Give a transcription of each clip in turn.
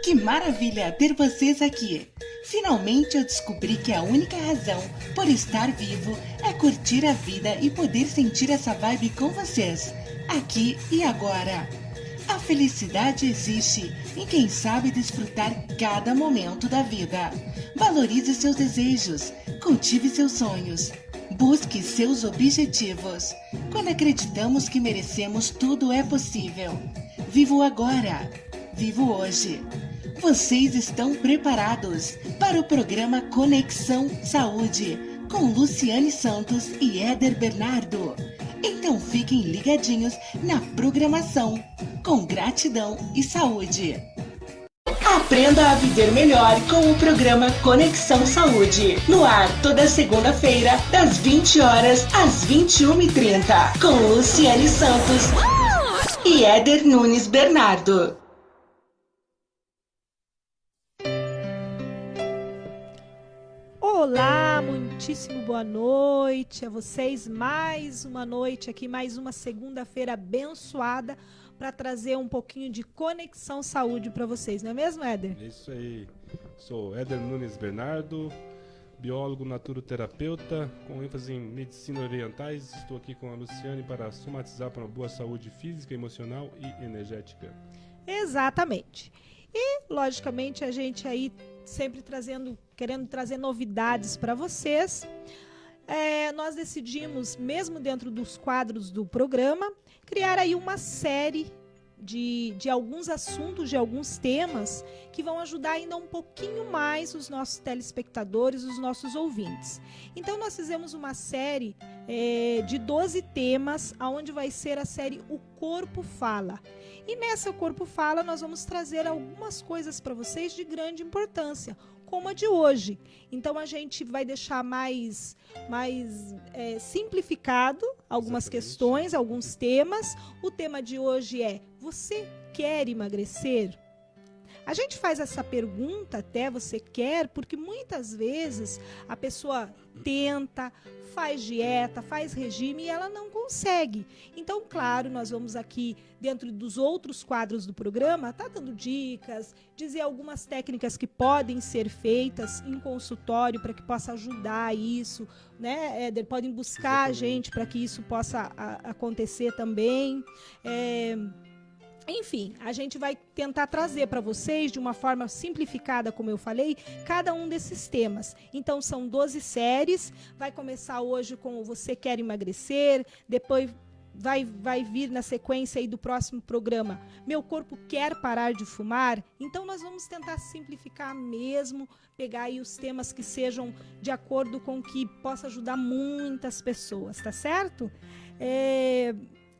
Que maravilha ter vocês aqui! Finalmente eu descobri que a única razão por estar vivo é curtir a vida e poder sentir essa vibe com vocês, aqui e agora. A felicidade existe em quem sabe desfrutar cada momento da vida. Valorize seus desejos, cultive seus sonhos, busque seus objetivos. Quando acreditamos que merecemos, tudo é possível. Vivo agora, vivo hoje. Vocês estão preparados para o programa Conexão Saúde, com Luciane Santos e Éder Bernardo? Então fiquem ligadinhos na programação, com gratidão e saúde. Aprenda a viver melhor com o programa Conexão Saúde, no ar toda segunda-feira, das 20 horas às 21h30, com Luciane Santos e Éder Nunes Bernardo. Olá, muitíssimo boa noite a vocês. Mais uma noite aqui, mais uma segunda-feira abençoada para trazer um pouquinho de Conexão Saúde para vocês, não é mesmo, Éder? É isso aí. Sou Éder Nunes Bernardo, biólogo naturoterapeuta com ênfase em medicina orientais. Estou aqui com a Luciane para somatizar para uma boa saúde física, emocional e energética. Exatamente. E, logicamente, a gente aí sempre querendo trazer novidades para vocês. Nós decidimos, mesmo dentro dos quadros do programa, criar aí uma série de alguns assuntos, de alguns temas que vão ajudar ainda um pouquinho mais os nossos telespectadores, os nossos ouvintes. Então nós fizemos uma série de 12 temas, onde vai ser a série O Corpo Fala. E nessa O Corpo Fala nós vamos trazer algumas coisas para vocês de grande importância, como a de hoje. Então a gente vai deixar mais simplificado algumas questões, alguns temas. O tema de hoje é: você quer emagrecer? A gente faz essa pergunta até, você quer, porque muitas vezes a pessoa tenta, faz dieta, faz regime e ela não consegue. Então, claro, nós vamos aqui, dentro dos outros quadros do programa, tá dando dicas, dizer algumas técnicas que podem ser feitas em consultório para que possa ajudar isso, né, Éder? Podem buscar a gente para que isso possa acontecer também. Enfim, a gente vai tentar trazer para vocês, de uma forma simplificada, como eu falei, cada um desses temas. Então, são 12 séries. Vai começar hoje com o Você Quer Emagrecer, depois vai vir na sequência aí do próximo programa Meu Corpo Quer Parar de Fumar. Então, nós vamos tentar simplificar mesmo, pegar aí os temas que sejam de acordo com que possa ajudar muitas pessoas, tá certo?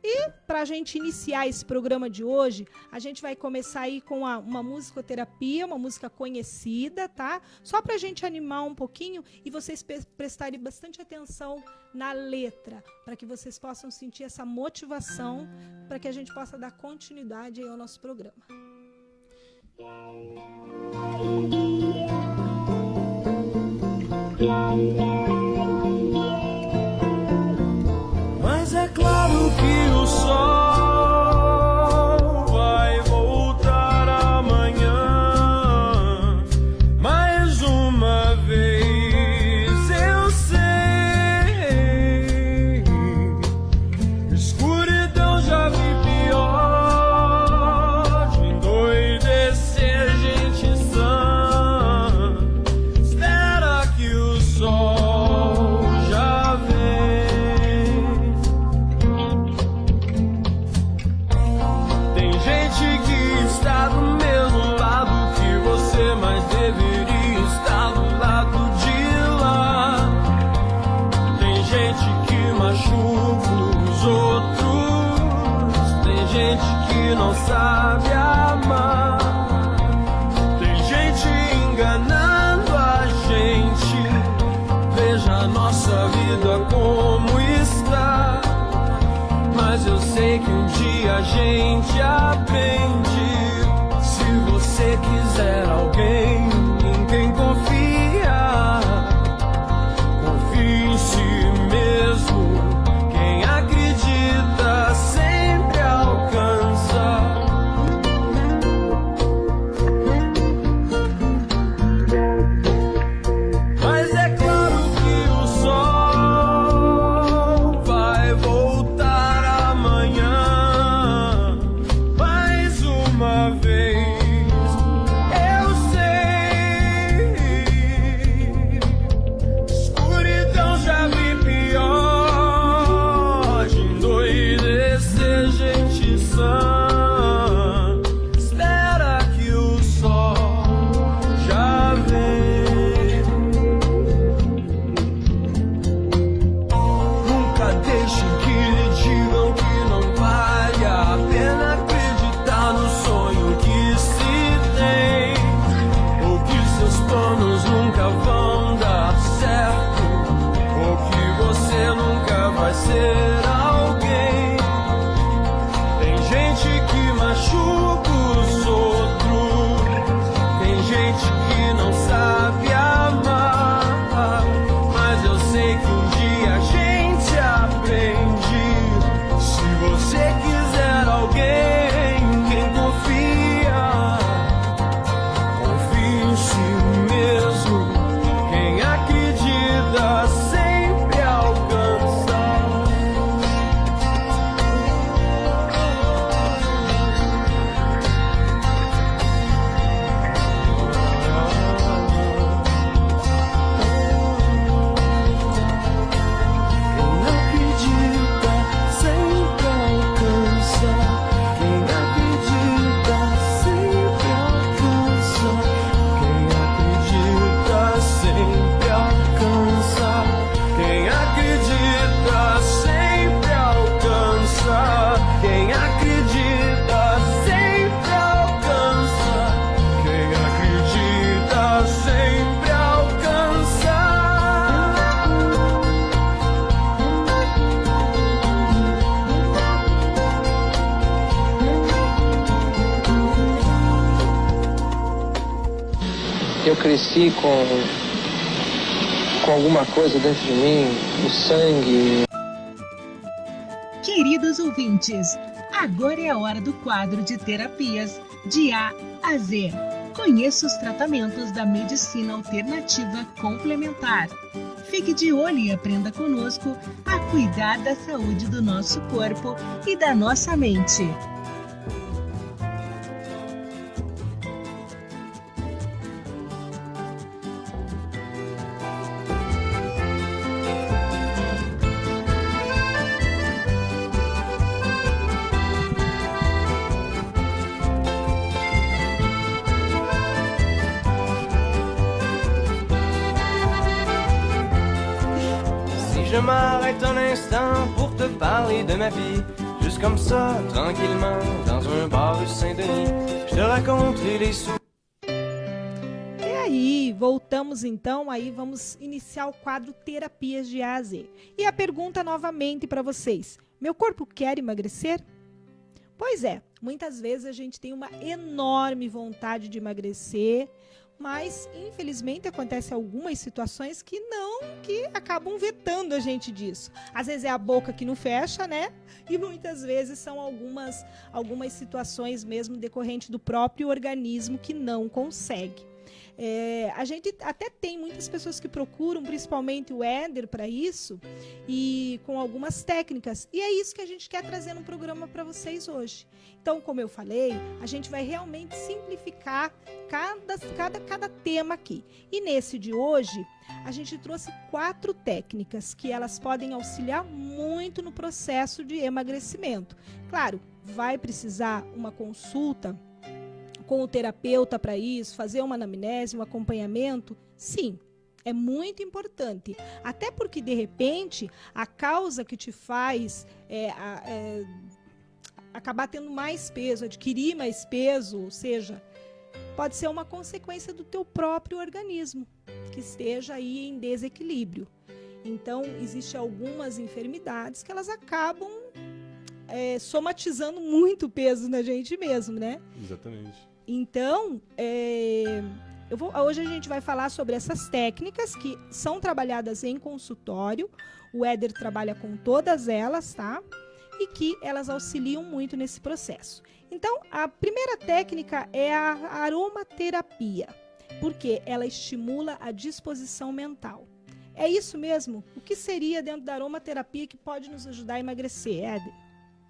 E para a gente iniciar esse programa de hoje, a gente vai começar aí com uma musicoterapia, uma música conhecida, tá? Só para a gente animar um pouquinho e vocês prestarem bastante atenção na letra, para que vocês possam sentir essa motivação, para que a gente possa dar continuidade aí ao nosso programa. Mas é claro que o sol vai voltar amanhã. Mais uma vez eu sei, escuridão já vi pior, de endoidecer gente sã. Espera que o sol já vem. Está do mesmo lado que você, mas deveria estar do lado de lá. Tem gente que machuca os outros, tem gente que não sabe amar, tem gente enganando a gente. Veja a nossa vida como está. Mas eu sei que um dia a gente aprende. Se você quiser alguém em quem confiar, confie em si mesmo. Quem acredita sempre alcança. eu cresci com alguma coisa dentro de mim, o sangue. Queridos ouvintes, agora é a hora do quadro de terapias de A a Z. Conheça os tratamentos da medicina alternativa complementar. Fique de olho e aprenda conosco a cuidar da saúde do nosso corpo e da nossa mente. Je m'arrête un instant pour te parler de ma vie. Juste comme ça, tranquillement, dans un bar rue Saint-Denis. Je te raconterai les sous. E aí, voltamos então, aí vamos iniciar o quadro Terapias de A a Z. E a pergunta novamente para vocês: meu corpo quer emagrecer? Pois é, muitas vezes a gente tem uma enorme vontade de emagrecer, mas infelizmente acontecem algumas situações que acabam vetando a gente disso. Às vezes é a boca que não fecha, né? E muitas vezes são algumas situações mesmo decorrentes do próprio organismo que não consegue. A gente até tem muitas pessoas que procuram, principalmente o Éder, para isso, e com algumas técnicas. E é isso que a gente quer trazer no programa para vocês hoje. Então, como eu falei, a gente vai realmente simplificar cada tema aqui. E nesse de hoje, a gente trouxe 4 técnicas que elas podem auxiliar muito no processo de emagrecimento. Claro, vai precisar uma consulta com o terapeuta para isso, fazer uma anamnese, um acompanhamento, sim, é muito importante. Até porque, de repente, a causa que te faz acabar tendo mais peso, adquirir mais peso, ou seja, pode ser uma consequência do teu próprio organismo, que esteja aí em desequilíbrio. Então, existem algumas enfermidades que elas acabam somatizando muito peso na gente mesmo, né? Exatamente. Então, hoje a gente vai falar sobre essas técnicas que são trabalhadas em consultório. O Éder trabalha com todas elas, tá? E que elas auxiliam muito nesse processo. Então, a primeira técnica é a aromaterapia, porque ela estimula a disposição mental. É isso mesmo? O que seria dentro da aromaterapia que pode nos ajudar a emagrecer, Éder?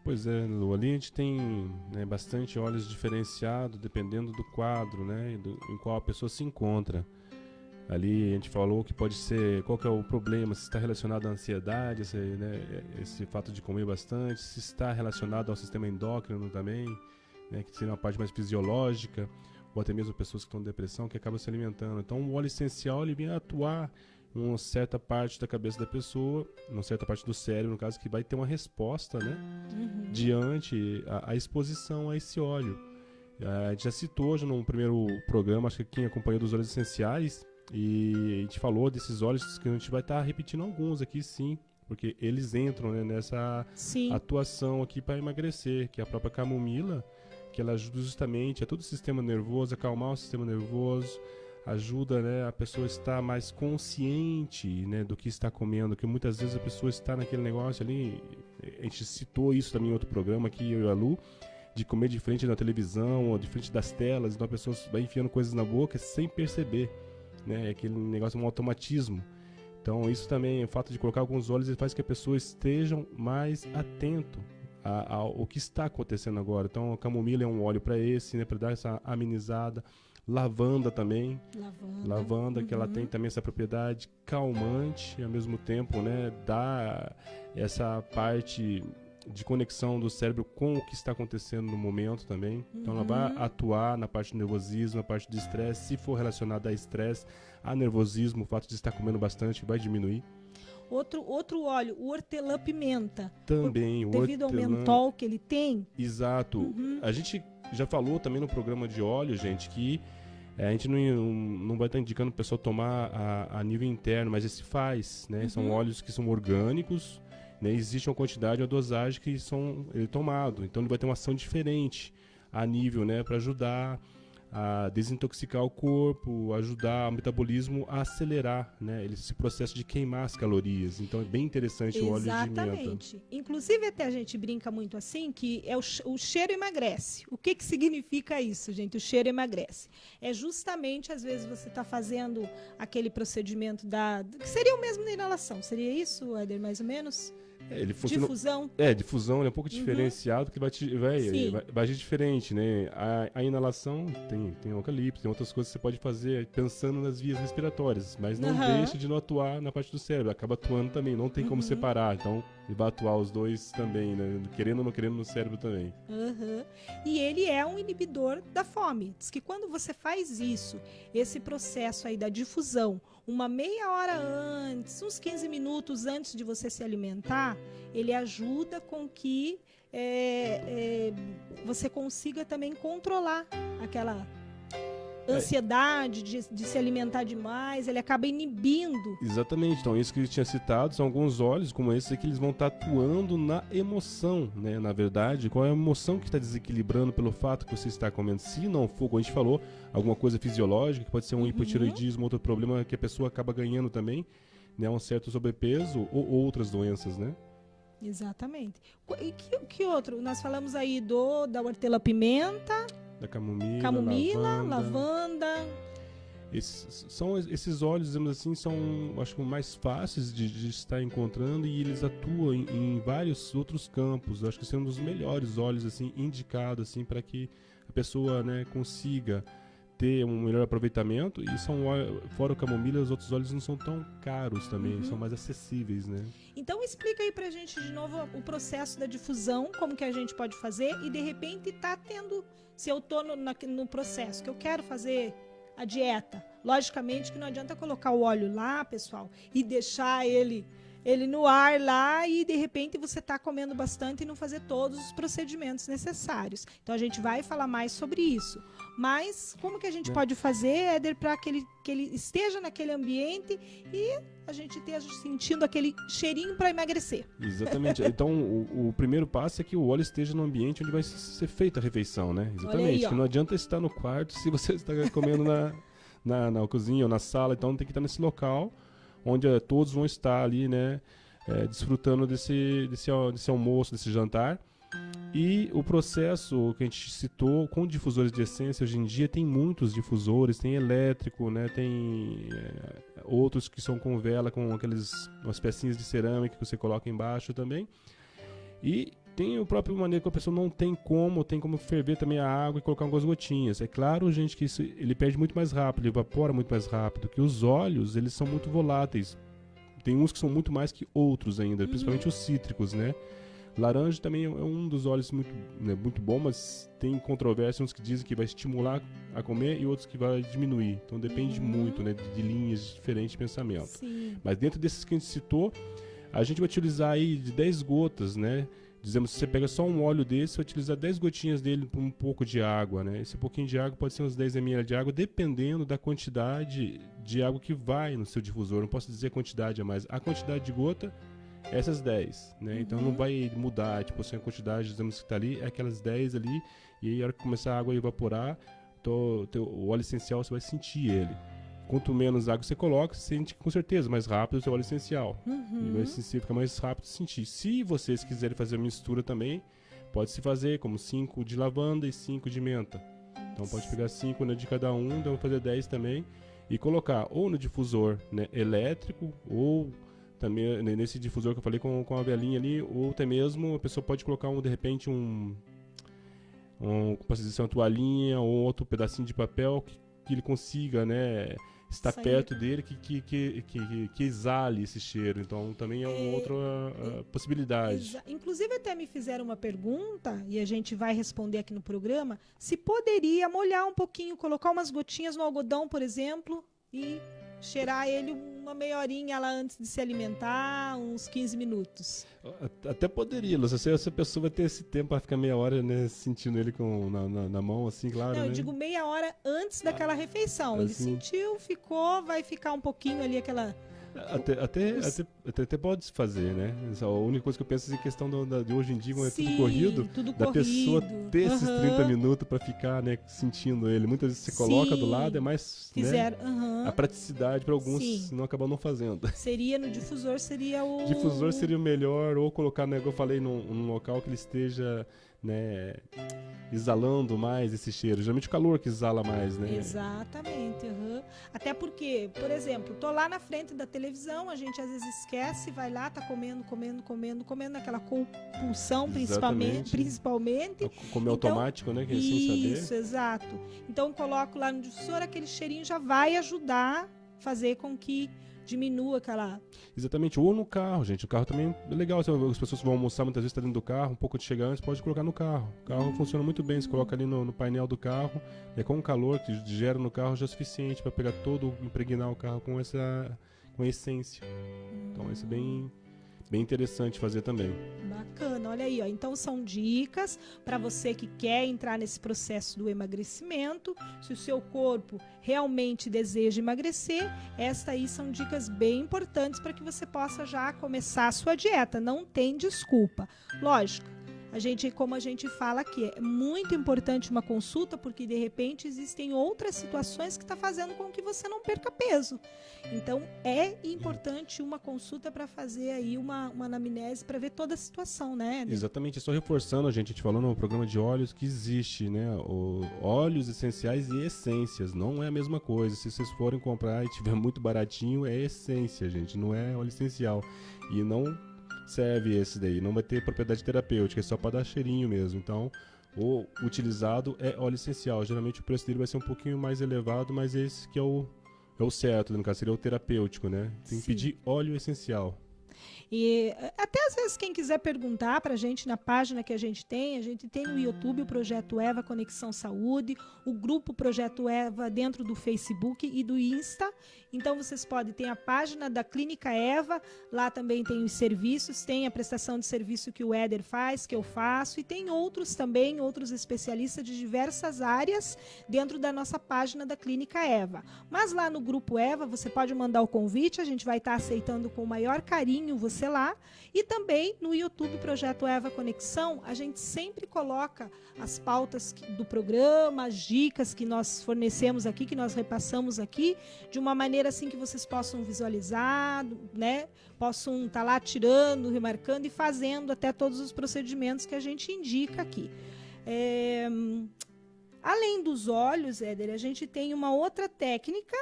Pois é, Lu, ali a gente tem, né, bastante óleos diferenciados, dependendo do quadro, né, em qual a pessoa se encontra. Ali a gente falou que pode ser, qual que é o problema, se está relacionado à ansiedade, esse fato de comer bastante, se está relacionado ao sistema endócrino também, né, que seria uma parte mais fisiológica, ou até mesmo pessoas que estão em depressão, que acabam se alimentando. Então o óleo essencial ele vem atuar em uma certa parte da cabeça da pessoa, uma certa parte do cérebro, no caso, que vai ter uma resposta, né, diante a exposição a esse óleo. A gente já citou já no primeiro programa, acho que quem acompanhou dos óleos essenciais, e a gente falou desses óleos que a gente vai estar repetindo alguns aqui, sim, porque eles entram, né, nessa atuação aqui para emagrecer, que é a própria camomila, que ela ajuda justamente a todo o sistema nervoso, acalmar o sistema nervoso, ajuda, né, a pessoa a estar mais consciente, né, do que está comendo, que muitas vezes a pessoa está naquele negócio ali, a gente citou isso também em outro programa aqui, eu e a Lu, de comer de frente da televisão ou de frente das telas, então a pessoa vai enfiando coisas na boca sem perceber, né, aquele negócio, um automatismo. Então isso também, o fato de colocar alguns óleos, ele faz que a pessoa esteja mais atento ao que está acontecendo agora. Então a camomila é um óleo para esse, né, para dar essa amenizada. Lavanda também, lavanda que ela tem também essa propriedade calmante e ao mesmo tempo, né, dá essa parte de conexão do cérebro com o que está acontecendo no momento também. Então ela vai atuar na parte do nervosismo, na parte do estresse, se for relacionado a estresse, a nervosismo, o fato de estar comendo bastante vai diminuir. Outro óleo, o hortelã-pimenta. Também, devido ao mentol que ele tem. Exato. A gente já falou também no programa de óleo, gente, que a gente não vai estar indicando o pessoal tomar a nível interno, mas esse faz, né? São óleos que são orgânicos, né? Existe uma quantidade, uma dosagem que ele é tomado, então ele vai ter uma ação diferente a nível, né, para ajudar a desintoxicar o corpo, ajudar o metabolismo a acelerar, né, esse processo de queimar as calorias. Então é bem interessante o óleo de menta. Exatamente. Inclusive até a gente brinca muito assim que o cheiro emagrece. O que significa isso, gente? O cheiro emagrece. É justamente, às vezes, você está fazendo aquele procedimento que seria o mesmo da inalação. Seria isso, Éder, mais ou menos? Ele funciona... Difusão. Difusão ele é um pouco diferenciado, porque vai agir diferente, né? A inalação tem eucalipto, tem outras coisas que você pode fazer pensando nas vias respiratórias, mas não deixa de não atuar na parte do cérebro, acaba atuando também, não tem como separar, então ele vai atuar os dois também, né? Querendo ou não querendo no cérebro também. E ele é um inibidor da fome. Diz que quando você faz isso, esse processo aí da difusão, uma meia hora antes, uns 15 minutos antes de você se alimentar, ele ajuda com que você consiga também controlar aquela ansiedade de se alimentar demais, ele acaba inibindo. Exatamente, então isso que eu tinha citado são alguns óleos como esse aqui, eles vão estar atuando na emoção, né? Na verdade, qual é a emoção que está desequilibrando pelo fato que você está comendo? Se não for, como a gente falou, alguma coisa fisiológica, que pode ser um hipotireoidismo, outro problema que a pessoa acaba ganhando também, né? Um certo sobrepeso ou outras doenças, né? Exatamente. E que outro? Nós falamos aí da hortelã-pimenta, da camomila, lavanda. Esses óleos, dizemos assim, são, acho que, mais fáceis de estar encontrando, e eles atuam em vários outros campos. Acho que são um dos melhores óleos assim, indicados assim, para que a pessoa, né, consiga ter um melhor aproveitamento. E fora o camomila, os outros óleos não são tão caros também, são mais acessíveis, né? Então explica aí pra gente de novo o processo da difusão, como que a gente pode fazer, e de repente tá tendo, se eu tô no processo que eu quero fazer a dieta, logicamente que não adianta colocar o óleo lá, pessoal, e deixar ele no ar lá, e de repente você tá comendo bastante e não fazer todos os procedimentos necessários. Então a gente vai falar mais sobre isso. Mas como que a gente pode fazer, Éder, para que ele esteja naquele ambiente e a gente esteja sentindo aquele cheirinho para emagrecer? Exatamente. Então, o primeiro passo é que o óleo esteja no ambiente onde vai ser feita a refeição, né? Exatamente. Aí, que não adianta estar no quarto se você está comendo na cozinha ou na sala. Então, tem que estar nesse local onde todos vão estar ali, né? Desfrutando desse almoço, desse jantar. E o processo que a gente citou com difusores de essência, hoje em dia tem muitos difusores, tem elétrico, né, tem outros que são com vela, com umas pecinhas de cerâmica que você coloca embaixo também. E tem o próprio maneiro que a pessoa não tem como ferver também a água e colocar algumas gotinhas. É claro, gente, que ele perde muito mais rápido, ele evapora muito mais rápido, que os óleos, eles são muito voláteis. Tem uns que são muito mais que outros ainda, principalmente os cítricos, né? Laranja também é um dos óleos muito bom, mas tem controvérsia, uns que dizem que vai estimular a comer e outros que vai diminuir. Então depende muito, né, de linhas diferentes de pensamento. Sim. Mas dentro desses que a gente citou, a gente vai utilizar aí de 10 gotas, né? Dizemos, se você pega só um óleo desse, vai utilizar 10 gotinhas dele com um pouco de água, né? Esse pouquinho de água pode ser uns 10 ml de água, dependendo da quantidade de água que vai no seu difusor. Não posso dizer a quantidade a mais. A quantidade de gota, essas 10, né? Então não vai mudar, tipo assim, a quantidade, dizemos que tá ali, é aquelas 10 ali, e aí a hora que começar a água a evaporar, o óleo essencial você vai sentir ele. Quanto menos água você coloca, você sente com certeza mais rápido o seu óleo essencial. E vai ficar mais rápido de sentir. Se vocês quiserem fazer a mistura também, pode-se fazer como 5 de lavanda e 5 de menta. Então pode pegar 5, né, de cada um, então vou fazer 10 também, e colocar ou no difusor, né, elétrico, ou também nesse difusor que eu falei com a velinha ali, ou até mesmo a pessoa pode colocar de repente posso dizer, uma toalhinha ou outro pedacinho de papel que ele consiga, né, estar perto dele, que exale esse cheiro. Então também é uma outra possibilidade. Inclusive até me fizeram uma pergunta, e a gente vai responder aqui no programa, se poderia molhar um pouquinho, colocar umas gotinhas no algodão, por exemplo, e cheirar ele uma meia horinha lá antes de se alimentar, uns 15 minutos. Até poderia, Lúcia, se essa pessoa vai ter esse tempo para ficar meia hora, né, sentindo ele na mão, assim, claro. Não, né? Eu digo meia hora antes daquela refeição. Assim. Ele sentiu, vai ficar um pouquinho ali Até pode se fazer, né? A única coisa que eu penso é em questão de hoje em dia, quando é tudo corrido, tudo da pessoa ter esses 30 minutos para ficar, né, sentindo ele. Muitas vezes você coloca do lado, é mais, né, a praticidade para alguns não acabam não fazendo. Seria no difusor, seria o... Difusor seria o melhor, ou colocar, né, como eu falei, num local que ele esteja, né, exalando mais esse cheiro. Geralmente o calor que exala mais, né? Exatamente. Até porque, por exemplo, tô lá na frente da televisão, a gente às vezes esquece, vai lá, tá comendo naquela compulsão, principalmente. Comer automático, né? Que é sem saber. Isso, exato. Então coloco lá no difusor, aquele cheirinho já vai ajudar a fazer com que diminua aquela... Exatamente, ou no carro, gente. O carro também é legal. As pessoas vão almoçar, muitas vezes está dentro do carro, um pouco de chegar antes, pode colocar no carro. O carro funciona muito bem, você coloca ali no painel do carro, com o calor que gera no carro já é suficiente para pegar impregnar o carro com a essência. Então isso é bem interessante fazer também. Bacana, olha aí, ó. Então são dicas para você que quer entrar nesse processo do emagrecimento. Se o seu corpo realmente deseja emagrecer, estas aí são dicas bem importantes para que você possa já começar a sua dieta. Não tem desculpa. Lógico, como a gente fala aqui, é muito importante uma consulta, porque de repente existem outras situações que estão fazendo com que você não perca peso. Então é importante uma consulta para fazer aí uma anamnese para ver toda a situação, né, Éder? Exatamente, só reforçando, a gente falou no programa de óleos que existe, né, óleos essenciais e essências, não é a mesma coisa. Se vocês forem comprar e tiver muito baratinho, é essência, gente, não é óleo essencial. E não serve esse daí, não vai ter propriedade terapêutica, é só para dar cheirinho mesmo. Então, o utilizado é óleo essencial. Geralmente o preço dele vai ser um pouquinho mais elevado, mas esse que é o certo, no caso seria o terapêutico, né? Tem que pedir óleo essencial. E até às vezes quem quiser perguntar pra gente na página que a gente tem no YouTube o Projeto Eva Conexão Saúde, o grupo Projeto Eva dentro do Facebook e do Insta. Então vocês podem ter a página da Clínica Eva, lá também tem os serviços, tem a prestação de serviço que o Éder faz, que eu faço, e tem outros especialistas de diversas áreas dentro da nossa página da Clínica Eva. Mas lá no grupo Eva você pode mandar o convite, a gente vai estar aceitando com o maior carinho você lá. E também no YouTube Projeto Eva Conexão, a gente sempre coloca as pautas do programa, as dicas que nós fornecemos aqui, que nós repassamos aqui, de uma maneira assim que vocês possam visualizar, né? Possam estar lá tirando, remarcando e fazendo até todos os procedimentos que a gente indica aqui. Além dos óleos, Éder, a gente tem uma outra técnica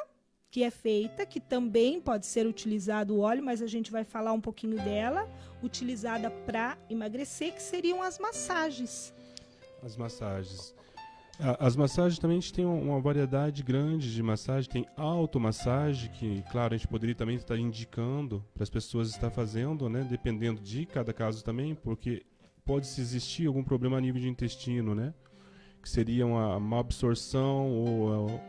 que é feita, que também pode ser utilizado o óleo, mas a gente vai falar um pouquinho dela, utilizada para emagrecer, que seriam as massagens. As massagens. As massagens também a gente tem uma variedade grande de massagem, tem automassagem, que claro, a gente poderia também estar indicando para as pessoas estar fazendo, né, dependendo de cada caso também, porque pode-se existir algum problema a nível de intestino, né? Que seria uma má absorção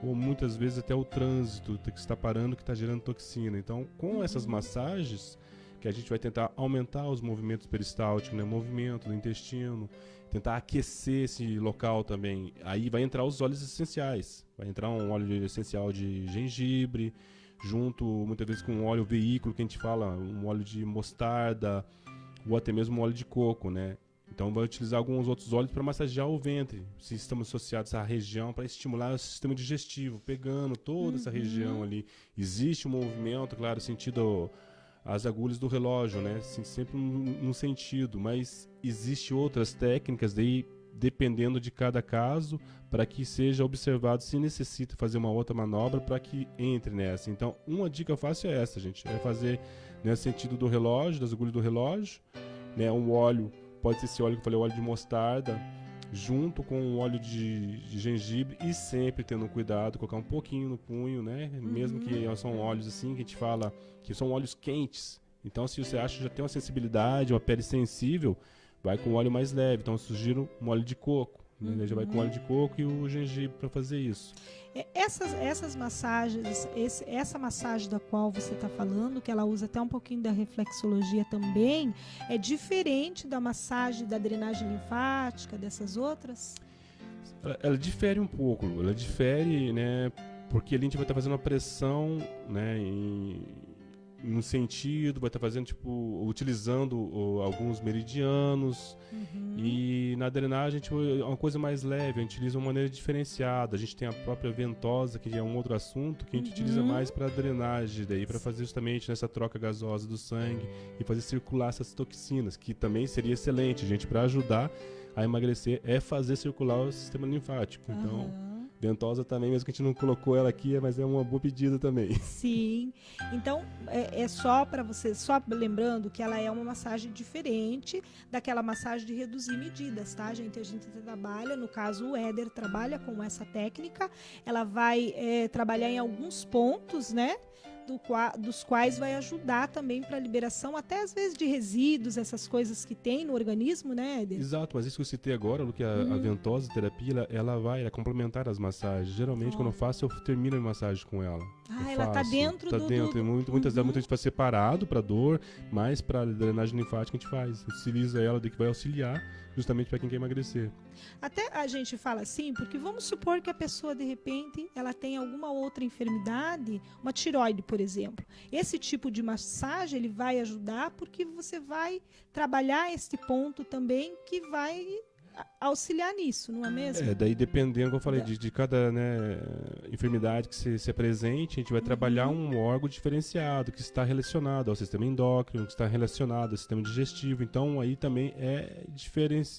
ou muitas vezes até o trânsito que está parando, que está gerando toxina. Então, com essas massagens, que a gente vai tentar aumentar os movimentos peristálticos, né, movimento do intestino, tentar aquecer esse local também. Aí vai entrar os óleos essenciais. Vai entrar um óleo essencial de gengibre, junto muitas vezes com um óleo veículo, que a gente fala, um óleo de mostarda, ou até mesmo um óleo de coco, né? Então vai utilizar alguns outros óleos para massagear o ventre, se estamos associados à região, para estimular o sistema digestivo, pegando toda essa região ali. Existe um movimento, claro, sentido as agulhas do relógio, né? Sempre num sentido, mas existe outras técnicas daí, dependendo de cada caso, para que seja observado se necessita fazer uma outra manobra para que entre nessa. Então, uma dica fácil é essa, gente, é fazer nesse sentido do relógio, das agulhas do relógio, né? Um óleo, pode ser esse óleo que eu falei, o óleo de mostarda, junto com o óleo de gengibre, e sempre tendo cuidado, colocar um pouquinho no punho, né? Mesmo que são óleos assim, que a gente fala que são óleos quentes. Então, se você acha que já tem uma sensibilidade, uma pele sensível, vai com óleo mais leve. Então, eu sugiro um óleo de coco. Né? Já vai com óleo de coco e o gengibre para fazer isso. Essas massagens, essa massagem da qual você está falando, que ela usa até um pouquinho da reflexologia também, é diferente da massagem da drenagem linfática, dessas outras? Ela difere um pouco, ela difere, né, porque ali a gente vai estar fazendo uma pressão, né, no sentido, vai estar fazendo, tipo, utilizando alguns meridianos. E na drenagem, tipo, é uma coisa mais leve, a gente utiliza uma maneira diferenciada. A gente tem a própria ventosa, que é um outro assunto, que a gente utiliza mais para drenagem, daí para fazer justamente nessa troca gasosa do sangue e fazer circular essas toxinas, que também seria excelente, gente, para ajudar a emagrecer, é fazer circular o sistema linfático. Então, ventosa também, mesmo que a gente não colocou ela aqui, mas é uma boa pedida também. Sim. Então, é só para você, só lembrando que ela é uma massagem diferente daquela massagem de reduzir medidas, tá, gente? A gente trabalha, no caso o Éder trabalha com essa técnica, ela vai trabalhar em alguns pontos, né? Dos quais vai ajudar também para a liberação, até às vezes de resíduos, essas coisas que tem no organismo, né, Éder? Exato, mas isso que eu citei agora, Lu, que a ventosa terapia, ela vai complementar as massagens. Geralmente, quando eu faço, eu termino a massagem com ela. Ela tá dentro tá do... dentro. Muitas vezes para separado, para dor, mas para drenagem linfática a gente faz. Utiliza ela, que vai auxiliar justamente para quem quer emagrecer. Até a gente fala assim, porque vamos supor que a pessoa, de repente, ela tem alguma outra enfermidade, uma tireoide, por exemplo. Esse tipo de massagem, ele vai ajudar porque você vai trabalhar este ponto também que vai auxiliar nisso, não é mesmo? Daí dependendo, como eu falei, de cada, né, enfermidade que se apresente, a gente vai trabalhar um órgão diferenciado, que está relacionado ao sistema endócrino, que está relacionado ao sistema digestivo. Então, aí também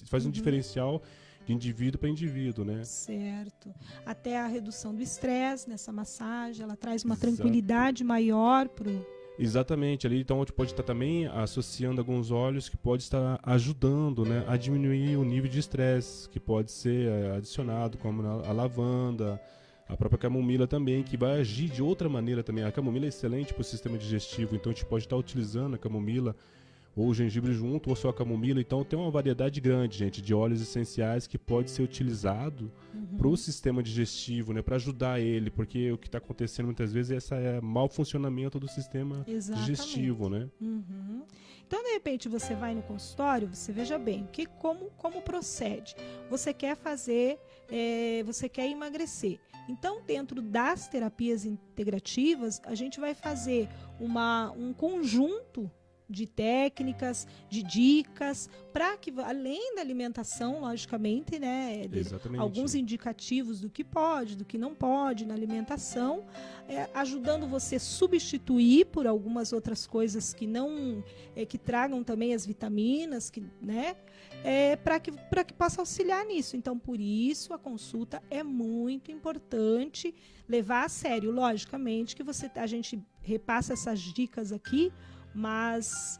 faz um diferencial de indivíduo para indivíduo, né? Certo. Até a redução do estresse nessa massagem, ela traz uma tranquilidade maior pro... Exatamente, ali então a gente pode estar também associando alguns óleos que pode estar ajudando, né, a diminuir o nível de estresse, que pode ser adicionado, como a lavanda, a própria camomila também, que vai agir de outra maneira também. A camomila é excelente para o sistema digestivo, então a gente pode estar utilizando a camomila ou o gengibre junto, ou só a camomila. Então tem uma variedade grande, gente, de óleos essenciais que pode ser utilizado para o sistema digestivo, né, para ajudar ele, porque o que está acontecendo muitas vezes é mau funcionamento do sistema digestivo, né? Então, de repente, você vai no consultório, você veja bem, como procede. Você quer fazer, você quer emagrecer. Então, dentro das terapias integrativas, a gente vai fazer um conjunto de técnicas, de dicas, para que, além da alimentação, logicamente, né, alguns indicativos do que pode, do que não pode na alimentação, ajudando você a substituir por algumas outras coisas que não, que tragam também as vitaminas, que, né, para que possa auxiliar nisso. Então, por isso, a consulta é muito importante levar a sério. Logicamente que a gente repassa essas dicas aqui, mas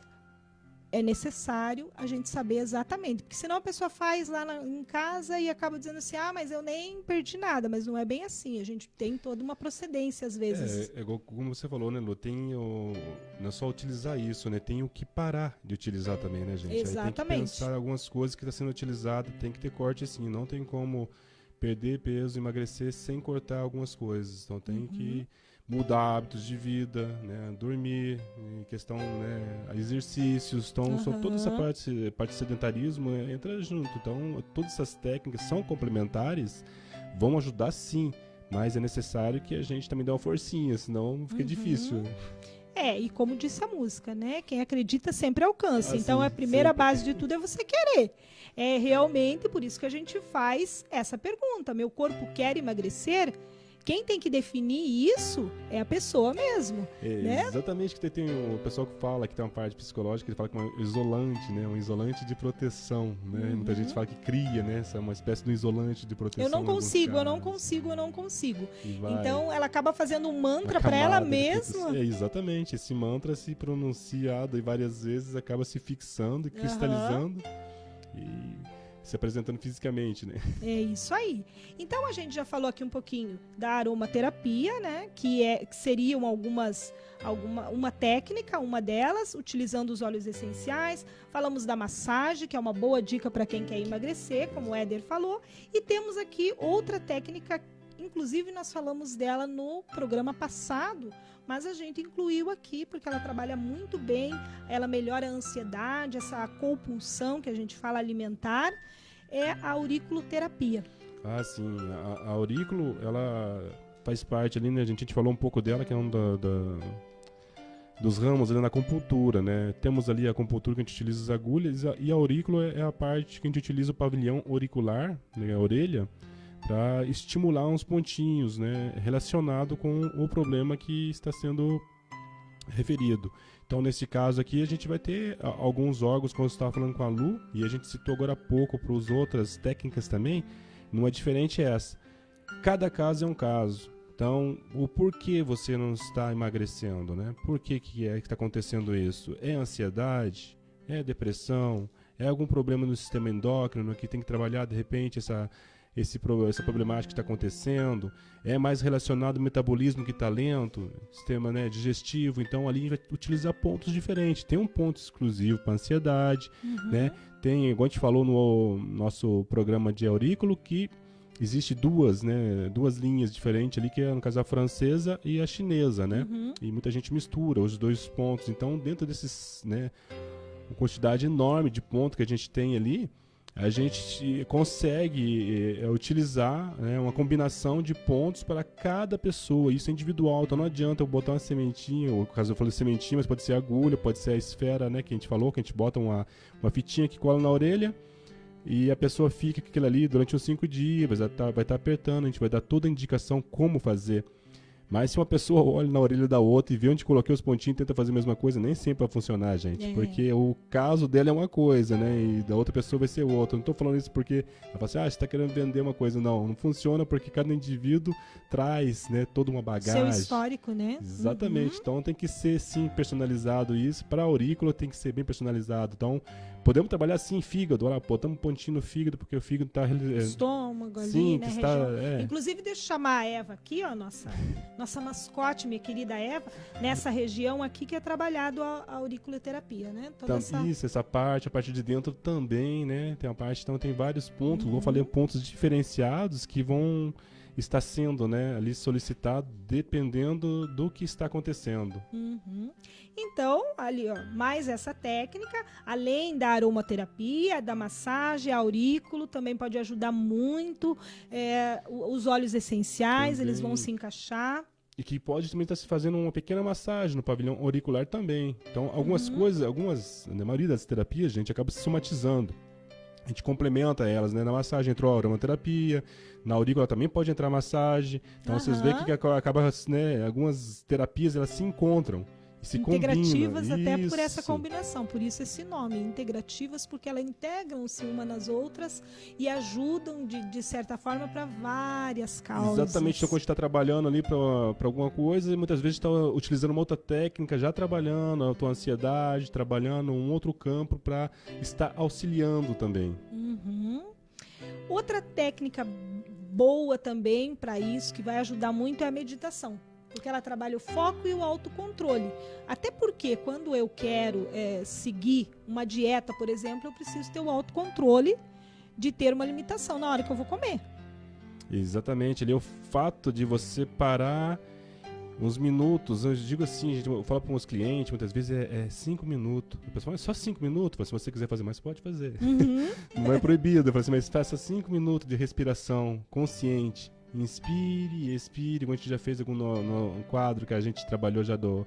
é necessário a gente saber exatamente, porque senão a pessoa faz lá em casa e acaba dizendo assim, mas eu nem perdi nada, mas não é bem assim, a gente tem toda uma procedência às vezes. É igual como você falou, né, Lu, não é só utilizar isso, né, tem o que parar de utilizar também, né, gente? Exatamente. Aí tem que pensar algumas coisas que estão sendo utilizadas, tem que ter corte assim, não tem como perder peso, emagrecer sem cortar algumas coisas, então tem que mudar hábitos de vida, né, dormir, em questão, né, exercícios, então toda essa parte de sedentarismo entra junto. Então todas essas técnicas são complementares, vão ajudar sim, mas é necessário que a gente também dê uma forcinha, senão fica difícil. E como disse a música, né? Quem acredita sempre alcança. Então, a primeira sempre. base de tudo é você querer. É realmente por isso que a gente faz essa pergunta. Meu corpo quer emagrecer? Quem tem que definir isso é a pessoa mesmo, né? Exatamente, que tem o pessoal que fala que tem uma parte psicológica, ele fala que é um isolante, né? Um isolante de proteção, né? Muita gente fala que cria, né? Essa é uma espécie de isolante de proteção. Eu não consigo. Então, ela acaba fazendo um mantra para ela mesma. Exatamente, esse mantra, se pronunciado várias vezes, acaba se fixando e cristalizando e se apresentando fisicamente, né? É isso aí. Então a gente já falou aqui um pouquinho da aromaterapia, né? Que seriam uma técnica, uma delas, utilizando os óleos essenciais. Falamos da massagem, que é uma boa dica para quem quer emagrecer, como o Éder falou. E temos aqui outra técnica, inclusive nós falamos dela no programa passado, mas a gente incluiu aqui porque ela trabalha muito bem, ela melhora a ansiedade, essa compulsão que a gente fala alimentar, é a auriculoterapia. Sim, a aurículo, ela faz parte ali, né, a gente falou um pouco dela, que é dos ramos ali na acupuntura, né? Temos ali a acupuntura que a gente utiliza as agulhas e a aurícula é a parte que a gente utiliza o pavilhão auricular, né, a orelha, para estimular uns pontinhos, né, relacionado com o problema que está sendo referido. Então, nesse caso aqui, a gente vai ter alguns órgãos, como você estava falando com a Lu, e a gente citou agora há pouco para as outras técnicas também, não é diferente essa. Cada caso é um caso. Então, o porquê você não está emagrecendo, né? Por que está acontecendo isso? É ansiedade? É depressão? É algum problema no sistema endócrino que tem que trabalhar, de repente, essa problemática que está acontecendo? É mais relacionado ao metabolismo que está lento, sistema, né, digestivo? Então, ali a gente vai utilizar pontos diferentes. Tem um ponto exclusivo para ansiedade, né? Tem, igual a gente falou no nosso programa de aurículo, que existe duas linhas diferentes ali, que é, no caso, a francesa e a chinesa, né? E muita gente mistura os dois pontos. Então, dentro desses, né, uma quantidade enorme de pontos que a gente tem ali, a gente consegue utilizar, né, uma combinação de pontos para cada pessoa. Isso é individual, então não adianta eu botar uma sementinha, ou no caso eu falei sementinha, mas pode ser agulha, pode ser a esfera, né, que a gente falou, que a gente bota uma fitinha que cola na orelha, e a pessoa fica com aquilo ali durante uns 5 dias, vai estar apertando, a gente vai dar toda a indicação como fazer. Mas se uma pessoa olha na orelha da outra e vê onde coloquei os pontinhos e tenta fazer a mesma coisa, nem sempre vai funcionar, gente. Porque o caso dela é uma coisa, né? E da outra pessoa vai ser outra. Não estou falando isso porque ela fala assim, você está querendo vender uma coisa. Não funciona porque cada indivíduo traz, né, toda uma bagagem. Seu histórico, né? Exatamente. Então tem que ser, sim, personalizado isso. Para a aurícula tem que ser bem personalizado. Então, podemos trabalhar, sim, fígado. Olha, botamos um pontinho no fígado porque o fígado está... Estômago ali, sim, né? está, Inclusive, deixa eu chamar a Eva aqui, ó, nossa mascote, minha querida Eva, nessa região aqui que é trabalhado a auriculoterapia, né? Essa parte, a parte de dentro também, né? Tem uma parte, então tem vários pontos, como eu falei, pontos diferenciados que vão estar sendo, né, ali solicitado dependendo do que está acontecendo. Então, ali, ó, mais essa técnica, além da aromaterapia, da massagem, aurículo, também pode ajudar muito, os óleos essenciais, também. Eles vão se encaixar. E que pode também estar se fazendo uma pequena massagem no pavilhão auricular também. Então, algumas coisas, na maioria das terapias, a gente acaba se somatizando. A gente complementa elas, né? Na massagem entrou a aromaterapia, na aurícula também pode entrar massagem. Então, vocês veem que acaba, né, algumas terapias, elas se encontram. Se integrativas combina. Até por essa combinação, por isso esse nome, integrativas, porque elas integram-se uma nas outras e ajudam de certa forma para várias causas. Exatamente, então quando a gente está trabalhando ali para alguma coisa, e muitas vezes está utilizando uma outra técnica, já trabalhando a tua ansiedade, trabalhando um outro campo para estar auxiliando também. Outra técnica boa também para isso, que vai ajudar muito, é a meditação. Porque ela trabalha o foco e o autocontrole. Até porque quando eu quero seguir uma dieta, por exemplo, eu preciso ter o autocontrole de ter uma limitação na hora que eu vou comer. Exatamente. Ali é o fato de você parar uns minutos. Eu digo assim, eu falo para meus clientes, muitas vezes é 5 minutos. A pessoa fala, é só 5 minutos? Se você quiser fazer mais, pode fazer. Não é proibido. Eu falo assim, mas faça 5 minutos de respiração consciente. Inspire, expire, como a gente já fez no quadro que a gente trabalhou já do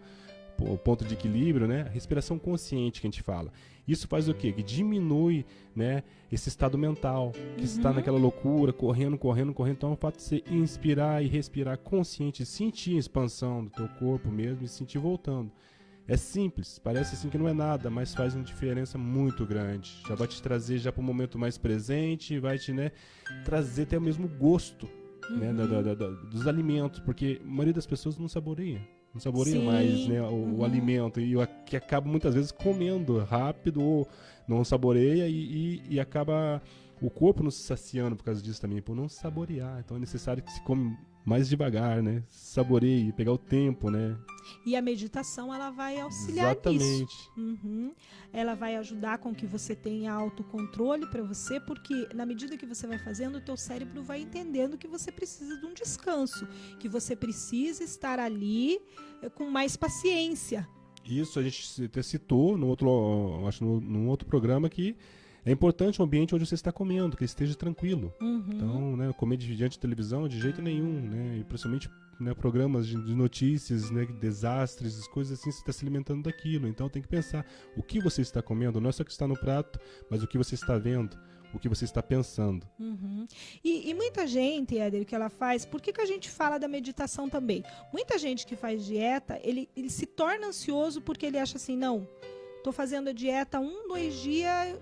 ponto de equilíbrio, né? A respiração consciente que a gente fala. Isso faz o quê? Que diminui, né, esse estado mental, que está naquela loucura, correndo. Então, o fato de você inspirar e respirar consciente, sentir a expansão do teu corpo mesmo e sentir voltando. É simples, parece assim que não é nada, mas faz uma diferença muito grande. Já vai te trazer já para um momento mais presente, vai te, né, trazer até o mesmo gosto, né, dos alimentos, porque a maioria das pessoas não saboreia mais, né, o alimento, e que acaba muitas vezes comendo rápido ou não saboreia e acaba o corpo não se saciando por causa disso também, por não saborear. Então é necessário que se come mais devagar, né, saboreie, pegar o tempo, né. E a meditação, ela vai auxiliar nisso. Ela vai ajudar com que você tenha autocontrole para você, porque na medida que você vai fazendo, o teu cérebro vai entendendo que você precisa de um descanso, que você precisa estar ali com mais paciência. Isso a gente até citou no outro, acho num outro programa que É importante o ambiente onde você está comendo, que esteja tranquilo. Uhum. Então, né, comer diante da televisão de jeito nenhum, né? E principalmente, né, programas de notícias, né, desastres, coisas assim, você está se alimentando daquilo. Então tem que pensar o que você está comendo, não é só o que está no prato, mas o que você está vendo, o que você está pensando. Uhum. E muita gente, Éder, que ela faz, por que a gente fala da meditação também? Muita gente que faz dieta, ele se torna ansioso porque ele acha assim, não, tô fazendo a dieta 2 dias,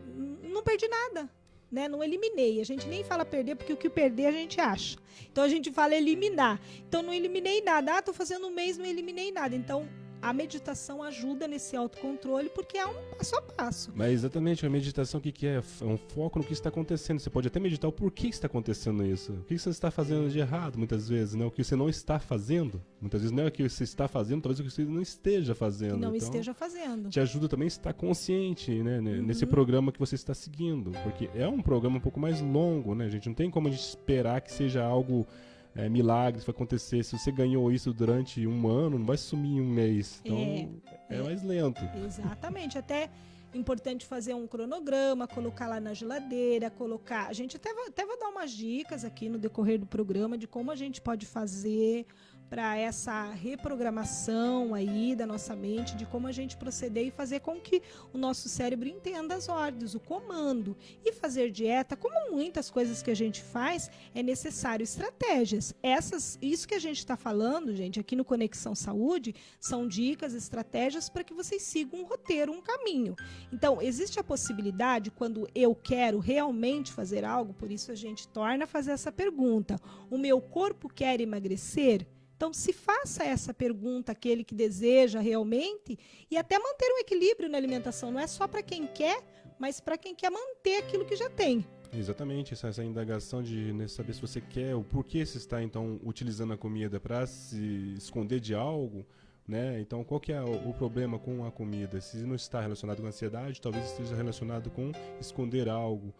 não perdi nada, né? Não eliminei. A gente nem fala perder, porque o que perder a gente acha. Então a gente fala eliminar. Então não eliminei nada. Tô fazendo 1 mês, não eliminei nada. Então a meditação ajuda nesse autocontrole, porque é um passo a passo. Mas exatamente, a meditação, o que é? É um foco no que está acontecendo. Você pode até meditar o porquê está acontecendo isso. O que você está fazendo de errado, muitas vezes, né? O que você não está fazendo. Muitas vezes não é o que você está fazendo, talvez o que você não esteja fazendo. Que não então, esteja fazendo. Te ajuda também a estar consciente, né? Nesse programa que você está seguindo. Porque é um programa um pouco mais longo, né? A gente não tem como a gente esperar que seja algo... milagres vai acontecer. Se você ganhou isso durante 1 ano, não vai sumir em 1 mês. Então, é mais lento. Exatamente. Até importante fazer um cronograma, colocar lá na geladeira, colocar... A gente até vai dar umas dicas aqui no decorrer do programa de como a gente pode fazer para essa reprogramação aí da nossa mente, de como a gente proceder e fazer com que o nosso cérebro entenda as ordens, o comando. E fazer dieta, como muitas coisas que a gente faz, é necessário estratégias. Isso que a gente está falando, gente, aqui no Conexão Saúde, são dicas, estratégias para que vocês sigam um roteiro, um caminho. Então, existe a possibilidade, quando eu quero realmente fazer algo, por isso a gente torna a fazer essa pergunta, o meu corpo quer emagrecer? Então, se faça essa pergunta àquele que deseja realmente e até manter um equilíbrio na alimentação. Não é só para quem quer, mas para quem quer manter aquilo que já tem. Exatamente, essa indagação de, né, saber se você quer, o porquê você está, então, utilizando a comida para se esconder de algo, né? Então, qual que é o problema com a comida? Se não está relacionado com ansiedade, talvez esteja relacionado com esconder algo.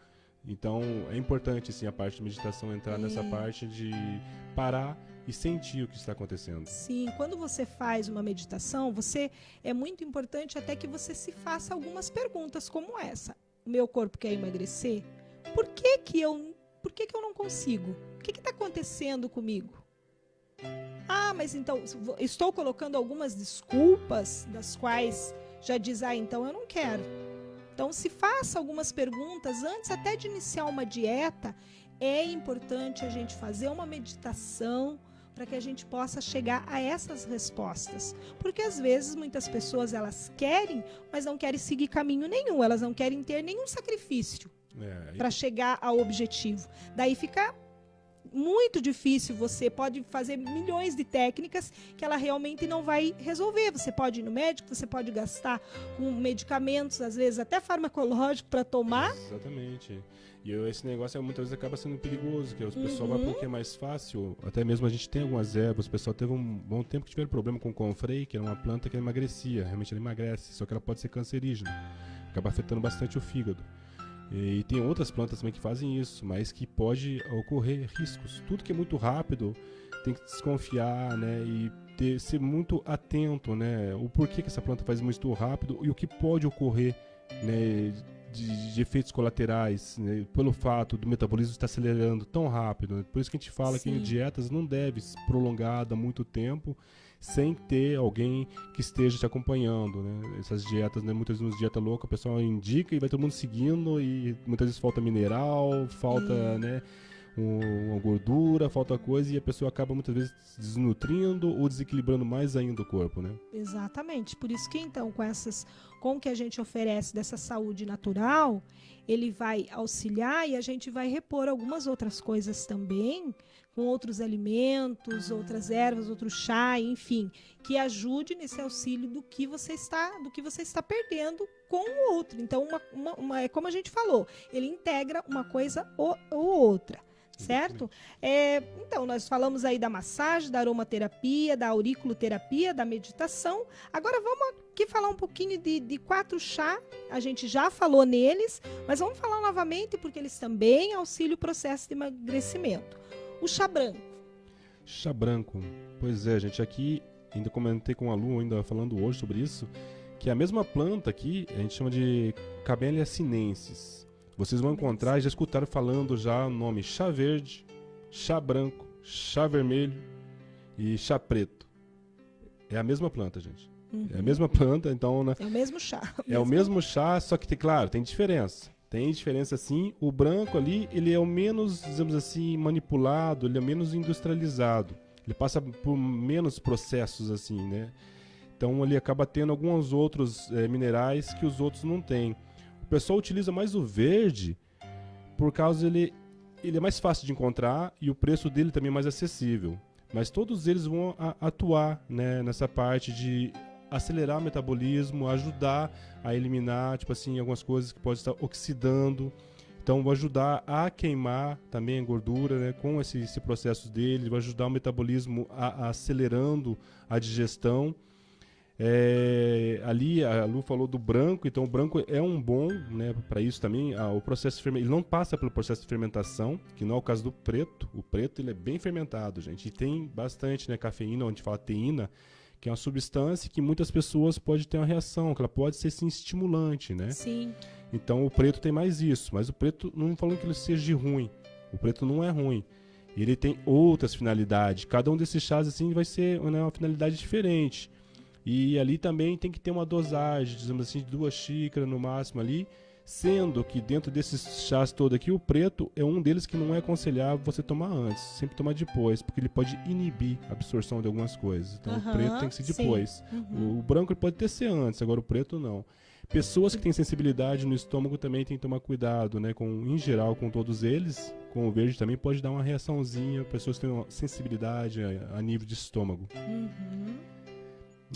Então, é importante, sim, a parte de meditação entrar nessa parte de parar e sentir o que está acontecendo. Sim, quando você faz uma meditação, é muito importante até que você se faça algumas perguntas como essa. O meu corpo quer emagrecer? Por que eu não consigo? O que está acontecendo comigo? Ah, mas então, estou colocando algumas desculpas, das quais já diz, então eu não quero. Então, se faça algumas perguntas antes até de iniciar uma dieta. É importante a gente fazer uma meditação para que a gente possa chegar a essas respostas. Porque às vezes muitas pessoas elas querem, mas não querem seguir caminho nenhum, elas não querem ter nenhum sacrifício para chegar ao objetivo. Daí fica muito difícil, você pode fazer milhões de técnicas que ela realmente não vai resolver. Você pode ir no médico, você pode gastar com medicamentos, às vezes até farmacológico para tomar. Exatamente. E esse negócio muitas vezes acaba sendo perigoso, que o pessoal vai porque é mais fácil. Até mesmo a gente tem algumas ervas, o pessoal teve um bom tempo que tiveram problema com o confrei, que era uma planta que emagrecia, realmente ela emagrece, só que ela pode ser cancerígena, acaba afetando bastante o fígado. E tem outras plantas também que fazem isso, mas que pode ocorrer riscos. Tudo que é muito rápido tem que desconfiar, né, e ser muito atento, né, o porquê que essa planta faz muito rápido e o que pode ocorrer, né, de efeitos colaterais, né, pelo fato do metabolismo estar acelerando tão rápido. Né? Por isso que a gente fala que dietas não devem se prolongar há muito tempo sem ter alguém que esteja te acompanhando, né? Essas dietas, né, muitas vezes dieta louca, o pessoal indica e vai todo mundo seguindo e muitas vezes falta mineral, falta, né, uma gordura, falta coisa e a pessoa acaba muitas vezes desnutrindo ou desequilibrando mais ainda o corpo, né? Exatamente. Por isso que então com o que a gente oferece dessa saúde natural, ele vai auxiliar e a gente vai repor algumas outras coisas também, com outros alimentos, outras ervas, outro chá, enfim, que ajude nesse auxílio do que você está perdendo com o outro. Então, é como a gente falou, ele integra uma coisa ou outra. Certo? Então, nós falamos aí da massagem, da aromaterapia, da auriculoterapia, da meditação. Agora vamos aqui falar um pouquinho de 4 chá. A gente já falou neles, mas vamos falar novamente porque eles também auxiliam o processo de emagrecimento. O chá branco. Chá branco. Pois é, gente, aqui ainda comentei com a Lu, ainda falando hoje sobre isso, que a mesma planta aqui, a gente chama de Camellia sinensis. vocês vão encontrar, já escutaram falando já o nome chá verde, chá branco, chá vermelho e chá preto. É a mesma planta, gente. É a mesma planta, então... Né, é o mesmo chá. É o mesmo chá, só que, claro, tem diferença. Tem diferença, sim. O branco ali, ele é o menos, digamos assim, manipulado, ele é menos industrializado. Ele passa por menos processos, assim, né? Então, ele acaba tendo alguns outros minerais que os outros não têm. O pessoal utiliza mais o verde por causa ele é mais fácil de encontrar e o preço dele também é mais acessível. Mas todos eles vão atuar, né, nessa parte de acelerar o metabolismo, ajudar a eliminar, tipo assim, algumas coisas que podem estar oxidando. Então, vai ajudar a queimar também a gordura, né, com esse processo dele, vai ajudar o metabolismo acelerando a digestão. Ali a Lu falou do branco, então o branco é um bom, né, para isso também. O processo ele não passa pelo processo de fermentação, que não é o caso do preto. O preto ele é bem fermentado, gente, e tem bastante, né, cafeína, onde fala teína, que é uma substância que muitas pessoas podem ter uma reação, que ela pode ser sim estimulante, né? Sim. Então o preto tem mais isso, mas o preto não falando que ele seja ruim. O preto não é ruim. Ele tem outras finalidades. Cada um desses chás assim vai ser, né, uma finalidade diferente. E ali também tem que ter uma dosagem, dizemos assim, de 2 xícaras no máximo ali, sendo que dentro desses chás todos aqui, o preto é um deles que não é aconselhável você tomar antes, sempre tomar depois, porque ele pode inibir a absorção de algumas coisas. Então o preto tem que ser depois. O branco ele pode ser antes, agora o preto não. Pessoas que têm sensibilidade no estômago também tem que tomar cuidado, né? Em geral, com todos eles, com o verde também pode dar uma reaçãozinha, pessoas que têm uma sensibilidade a nível de estômago.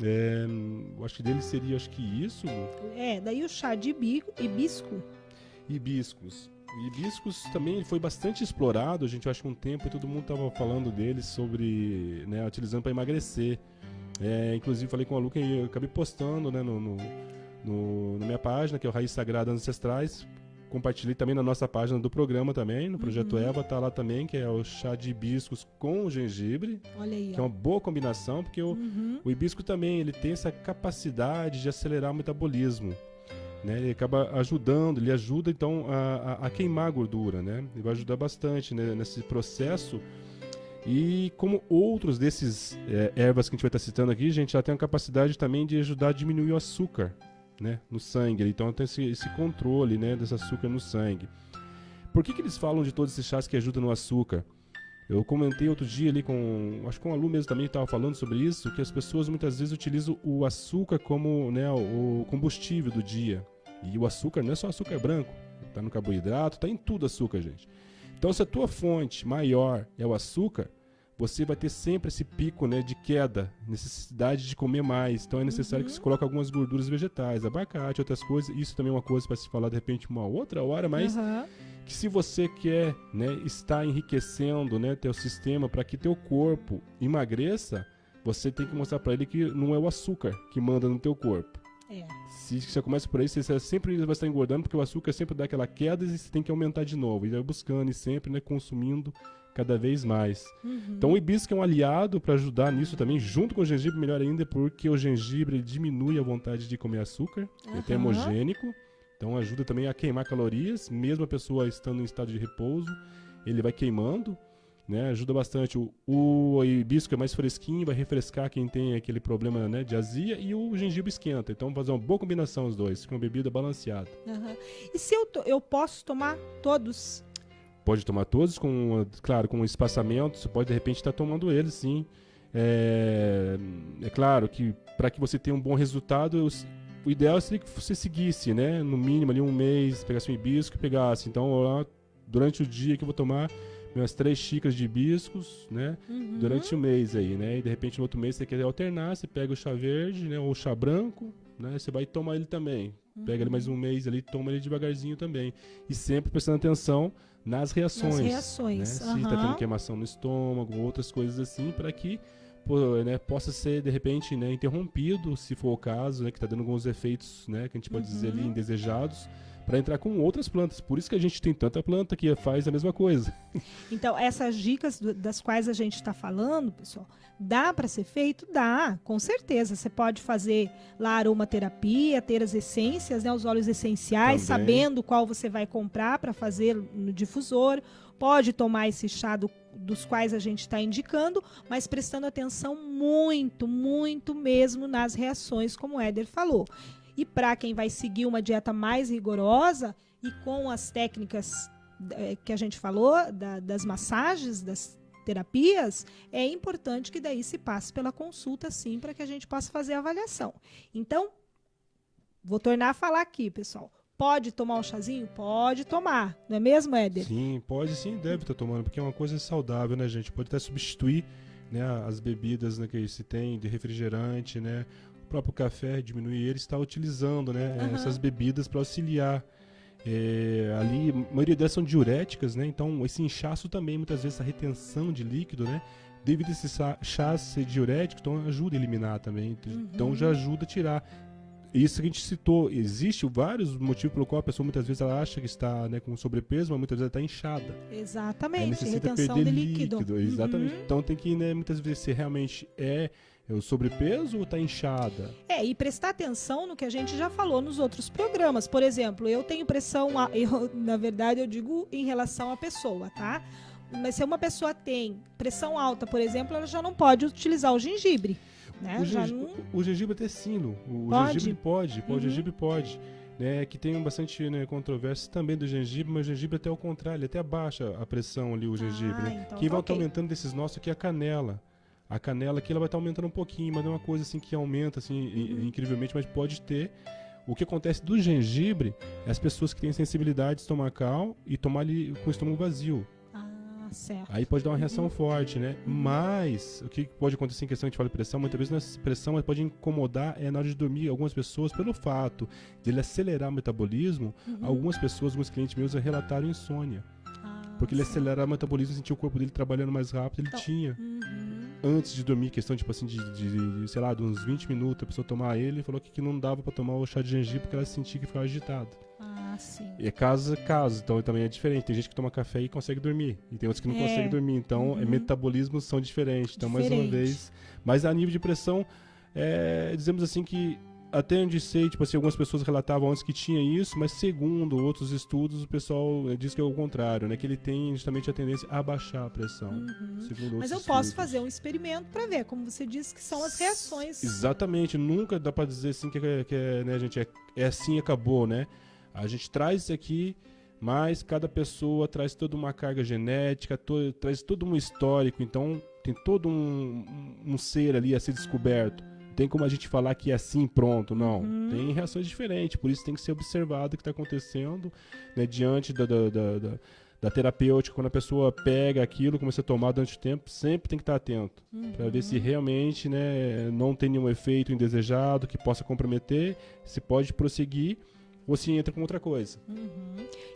Eu acho que dele seria isso. Daí o chá de hibisco. Hibiscos. Hibiscos também ele foi bastante explorado, a gente acha que um tempo todo mundo estava falando dele sobre, né, utilizando para emagrecer. Inclusive falei com a Lu que eu acabei postando, né, na minha página, que é o Raiz Sagrada Ancestrais. Compartilhei também na nossa página do programa também, no Projeto Eva, tá lá também, que é o chá de hibiscos com gengibre. Olha aí, que é uma boa combinação, porque o hibisco também ele tem essa capacidade de acelerar o metabolismo, né? Ele acaba ajudando, ele ajuda então a queimar a gordura, né? Ele vai ajudar bastante, né, nesse processo. E como outros desses ervas que a gente vai estar citando aqui, gente, já tem a capacidade também de ajudar a diminuir o açúcar, né, no sangue. Então tem esse controle, né, desse açúcar no sangue. Por que eles falam de todos esses chás que ajudam no açúcar? Eu comentei outro dia ali acho que com a Lu mesmo também estava falando sobre isso, que as pessoas muitas vezes utilizam o açúcar como, né, o combustível do dia. E o açúcar não é só açúcar branco, tá no carboidrato, tá em tudo açúcar, gente. Então se a tua fonte maior é o açúcar, você vai ter sempre esse pico, né, de queda, necessidade de comer mais. Então é necessário que você coloque algumas gorduras vegetais, abacate, outras coisas. Isso também é uma coisa para se falar de repente uma outra hora, mas que se você quer, né, estar enriquecendo, né, teu sistema para que teu corpo emagreça, você tem que mostrar para ele que não é o açúcar que manda no teu corpo. Se você começa por aí, você sempre vai estar engordando, porque o açúcar sempre dá aquela queda e você tem que aumentar de novo. E vai buscando e sempre, né, consumindo cada vez mais. Então o hibisco é um aliado para ajudar nisso também, junto com o gengibre, melhor ainda, porque o gengibre ele diminui a vontade de comer açúcar, é termogênico, então ajuda também a queimar calorias, mesmo a pessoa estando em estado de repouso, ele vai queimando, né, ajuda bastante. O hibisco é mais fresquinho, vai refrescar quem tem aquele problema, né, de azia, e o gengibre esquenta, então fazer uma boa combinação os dois, com uma bebida balanceada. E se eu posso tomar todos? Pode tomar todos, claro, com espaçamento, você pode de repente estar tomando eles, sim. É claro que para que você tenha um bom resultado, o ideal seria que você seguisse, né, no mínimo ali um mês, pegasse um hibisco e pegasse. Então, durante o dia que eu vou tomar umas 3 xícaras de hibiscos, né, durante o mês aí, né, e de repente no outro mês você quer alternar, você pega o chá verde, né, ou o chá branco, né, você vai tomar ele também. Pega ele mais um mês ali, toma ele devagarzinho também. E sempre prestando atenção nas reações. Né? Se está tendo queimação no estômago, outras coisas assim, para que né, possa ser, de repente, né, interrompido, se for o caso, né, que está dando alguns efeitos, né, que a gente pode dizer ali, indesejados, para entrar com outras plantas. Por isso que a gente tem tanta planta que faz a mesma coisa. Então, essas dicas das quais a gente está falando, pessoal, dá para ser feito? Dá, com certeza. Você pode fazer lá aromaterapia, ter as essências, né, os óleos essenciais, Também. sabendo qual você vai comprar para fazer no difusor. Pode tomar esse chá dos quais a gente está indicando, mas prestando atenção muito, muito mesmo nas reações, como o Éder falou. E para quem vai seguir uma dieta mais rigorosa e com as técnicas que a gente falou, das massagens, das terapias, é importante que daí se passe pela consulta, sim, para que a gente possa fazer a avaliação. Então, vou tornar a falar aqui, pessoal. Pode tomar um chazinho? Pode tomar. Não é mesmo, Éder? Sim, pode sim, deve estar tomando, porque é uma coisa saudável, né, gente? Pode até substituir, né, as bebidas, né, que se tem de refrigerante, né? O próprio café, diminuir ele, está utilizando, né, essas bebidas para auxiliar. Ali, a maioria delas são diuréticas, né? Então, esse inchaço também, muitas vezes, a retenção de líquido, né? Devido a esse chá ser diurético, então ajuda a eliminar também. Então, já ajuda a tirar. Isso que a gente citou, existe vários motivos pelo qual a pessoa muitas vezes ela acha que está, né, com sobrepeso, mas muitas vezes ela está inchada. Exatamente, Necessita retenção perder de líquido. Exatamente. Então tem que, né, muitas vezes se realmente é o sobrepeso ou está inchada. E prestar atenção no que a gente já falou nos outros programas. Por exemplo, eu tenho pressão, na verdade eu digo em relação à pessoa, tá? Mas se uma pessoa tem pressão alta, por exemplo, ela já não pode utilizar o gengibre. Né? O gengibre até sim, o Pode? gengibre pode, o gengibre pode. Né, que tem bastante, né, controvérsia também do gengibre, mas o gengibre até ao contrário, ele até abaixa a pressão ali, o gengibre. Né? Então Quem tá vai ok. estar aumentando desses nossos aqui é a canela. A canela aqui ela vai estar aumentando um pouquinho, mas não é uma coisa assim que aumenta assim, incrivelmente, mas pode ter. O que acontece do gengibre é as pessoas que têm sensibilidade estomacal e tomar ali com o estômago vazio. Certo. Aí pode dar uma reação forte, né? Mas o que pode acontecer em questão, a gente fala de pressão, muitas vezes não é pressão, mas pode incomodar na hora de dormir algumas pessoas pelo fato de ele acelerar o metabolismo. Algumas pessoas, alguns clientes meus relataram insônia. Porque ele acelerar o metabolismo, sentia o corpo dele trabalhando mais rápido, ele tinha. Antes de dormir, questão tipo assim, de sei lá, de uns 20 minutos, a pessoa tomar ele, falou que não dava pra tomar o chá de gengibre porque ela sentia que ficava agitada. Sim. E é caso, então também é diferente. Tem gente que toma café e consegue dormir, e tem outros que não conseguem dormir. Então, metabolismos são diferentes. Então, mais uma vez, mas a nível de pressão, dizemos assim que até onde sei, tipo assim, algumas pessoas relatavam antes que tinha isso, mas segundo outros estudos, o pessoal diz que é o contrário, né? Que ele tem justamente a tendência a baixar a pressão. Mas eu posso fazer um experimento para ver, como você disse, que são as reações. Exatamente, nunca dá para dizer assim que né, gente, é assim e acabou, né? A gente traz isso aqui, mas cada pessoa traz toda uma carga genética, traz todo um histórico, então tem todo um ser ali a ser descoberto. Não tem como a gente falar que é assim, pronto, não. Tem reações diferentes, por isso tem que ser observado o que está acontecendo, né, diante da terapêutica. Quando a pessoa pega aquilo, começa a tomar durante o tempo, sempre tem que estar atento, para ver se realmente, né, não tem nenhum efeito indesejado que possa comprometer, se pode prosseguir, ou se entra com outra coisa.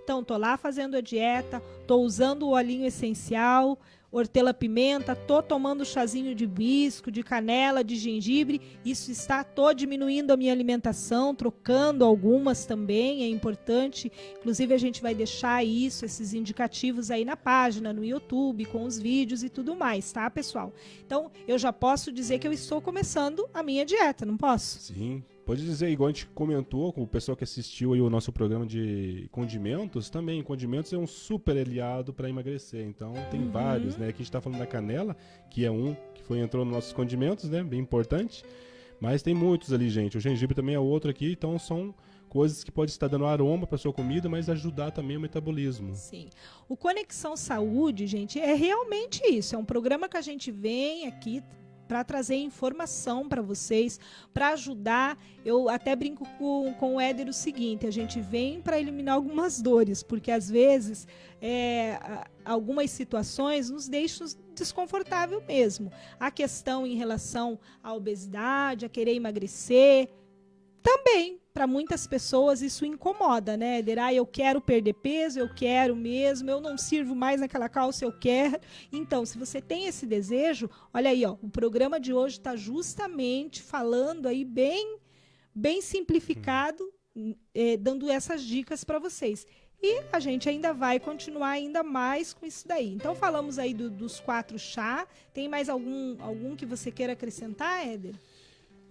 Então, tô lá fazendo a dieta, tô usando o olhinho essencial, hortelã-pimenta, tô tomando chazinho de hibisco, de canela, de gengibre. Isso tô diminuindo a minha alimentação, trocando algumas também, é importante. Inclusive, a gente vai deixar esses indicativos aí na página, no YouTube, com os vídeos e tudo mais, tá, pessoal? Então, eu já posso dizer que eu estou começando a minha dieta, não posso? Sim. Pode dizer, igual a gente comentou com o pessoal que assistiu aí o nosso programa de condimentos, também, condimentos é um super aliado para emagrecer, então tem vários, né? Aqui a gente está falando da canela, que é que entrou nos nossos condimentos, né? Bem importante, mas tem muitos ali, gente. O gengibre também é outro aqui, então são coisas que podem estar dando aroma para sua comida, mas ajudar também o metabolismo. Sim. O Conexão Saúde, gente, é realmente isso, é um programa que a gente vem aqui para trazer informação para vocês, para ajudar. Eu até brinco com o Éder o seguinte: a gente vem para eliminar algumas dores, porque às vezes algumas situações nos deixam desconfortável mesmo. A questão em relação à obesidade, a querer emagrecer, também, para muitas pessoas isso incomoda, né, Éder? Eu quero perder peso, eu quero mesmo, eu não sirvo mais naquela calça, eu quero. Então, se você tem esse desejo, olha aí, ó, o programa de hoje está justamente falando aí bem simplificado dando essas dicas para vocês. E a gente ainda vai continuar ainda mais com isso daí. Então, falamos aí dos 4 chá. Tem mais algum que você queira acrescentar, Éder?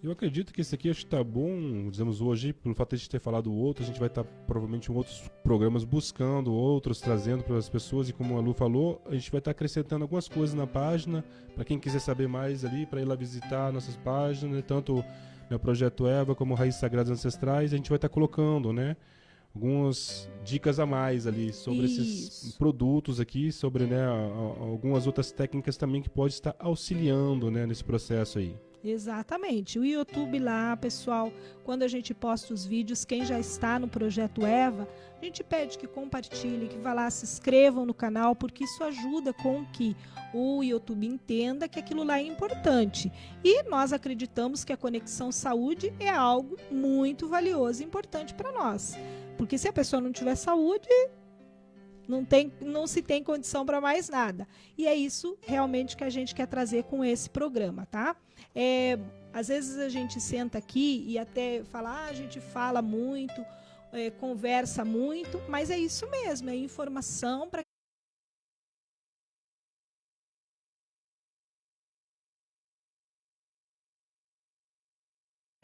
Eu acredito que esse aqui acho que tá bom, dizemos hoje, pelo fato de a gente ter falado outro, a gente vai estar provavelmente em outros programas buscando outros, trazendo para as pessoas, e como a Lu falou, a gente vai estar acrescentando algumas coisas na página, para quem quiser saber mais ali, para ir lá visitar nossas páginas, tanto no Projeto Eva como Raízes Sagradas Ancestrais, a gente vai estar colocando, né, algumas dicas a mais ali sobre esses produtos aqui, sobre, né, algumas outras técnicas também que pode estar auxiliando, né, nesse processo aí. Exatamente. O YouTube lá, pessoal, quando a gente posta os vídeos, quem já está no Projeto Eva, a gente pede que compartilhe, que vá lá, se inscrevam no canal, porque isso ajuda com que o YouTube entenda que aquilo lá é importante. E nós acreditamos que a Conexão Saúde é algo muito valioso e importante para nós. Porque se a pessoa não tiver saúde, não se tem condição para mais nada. E é isso realmente que a gente quer trazer com esse programa, tá? Às vezes a gente senta aqui e até fala, a gente fala muito, conversa muito, mas é isso mesmo, é informação para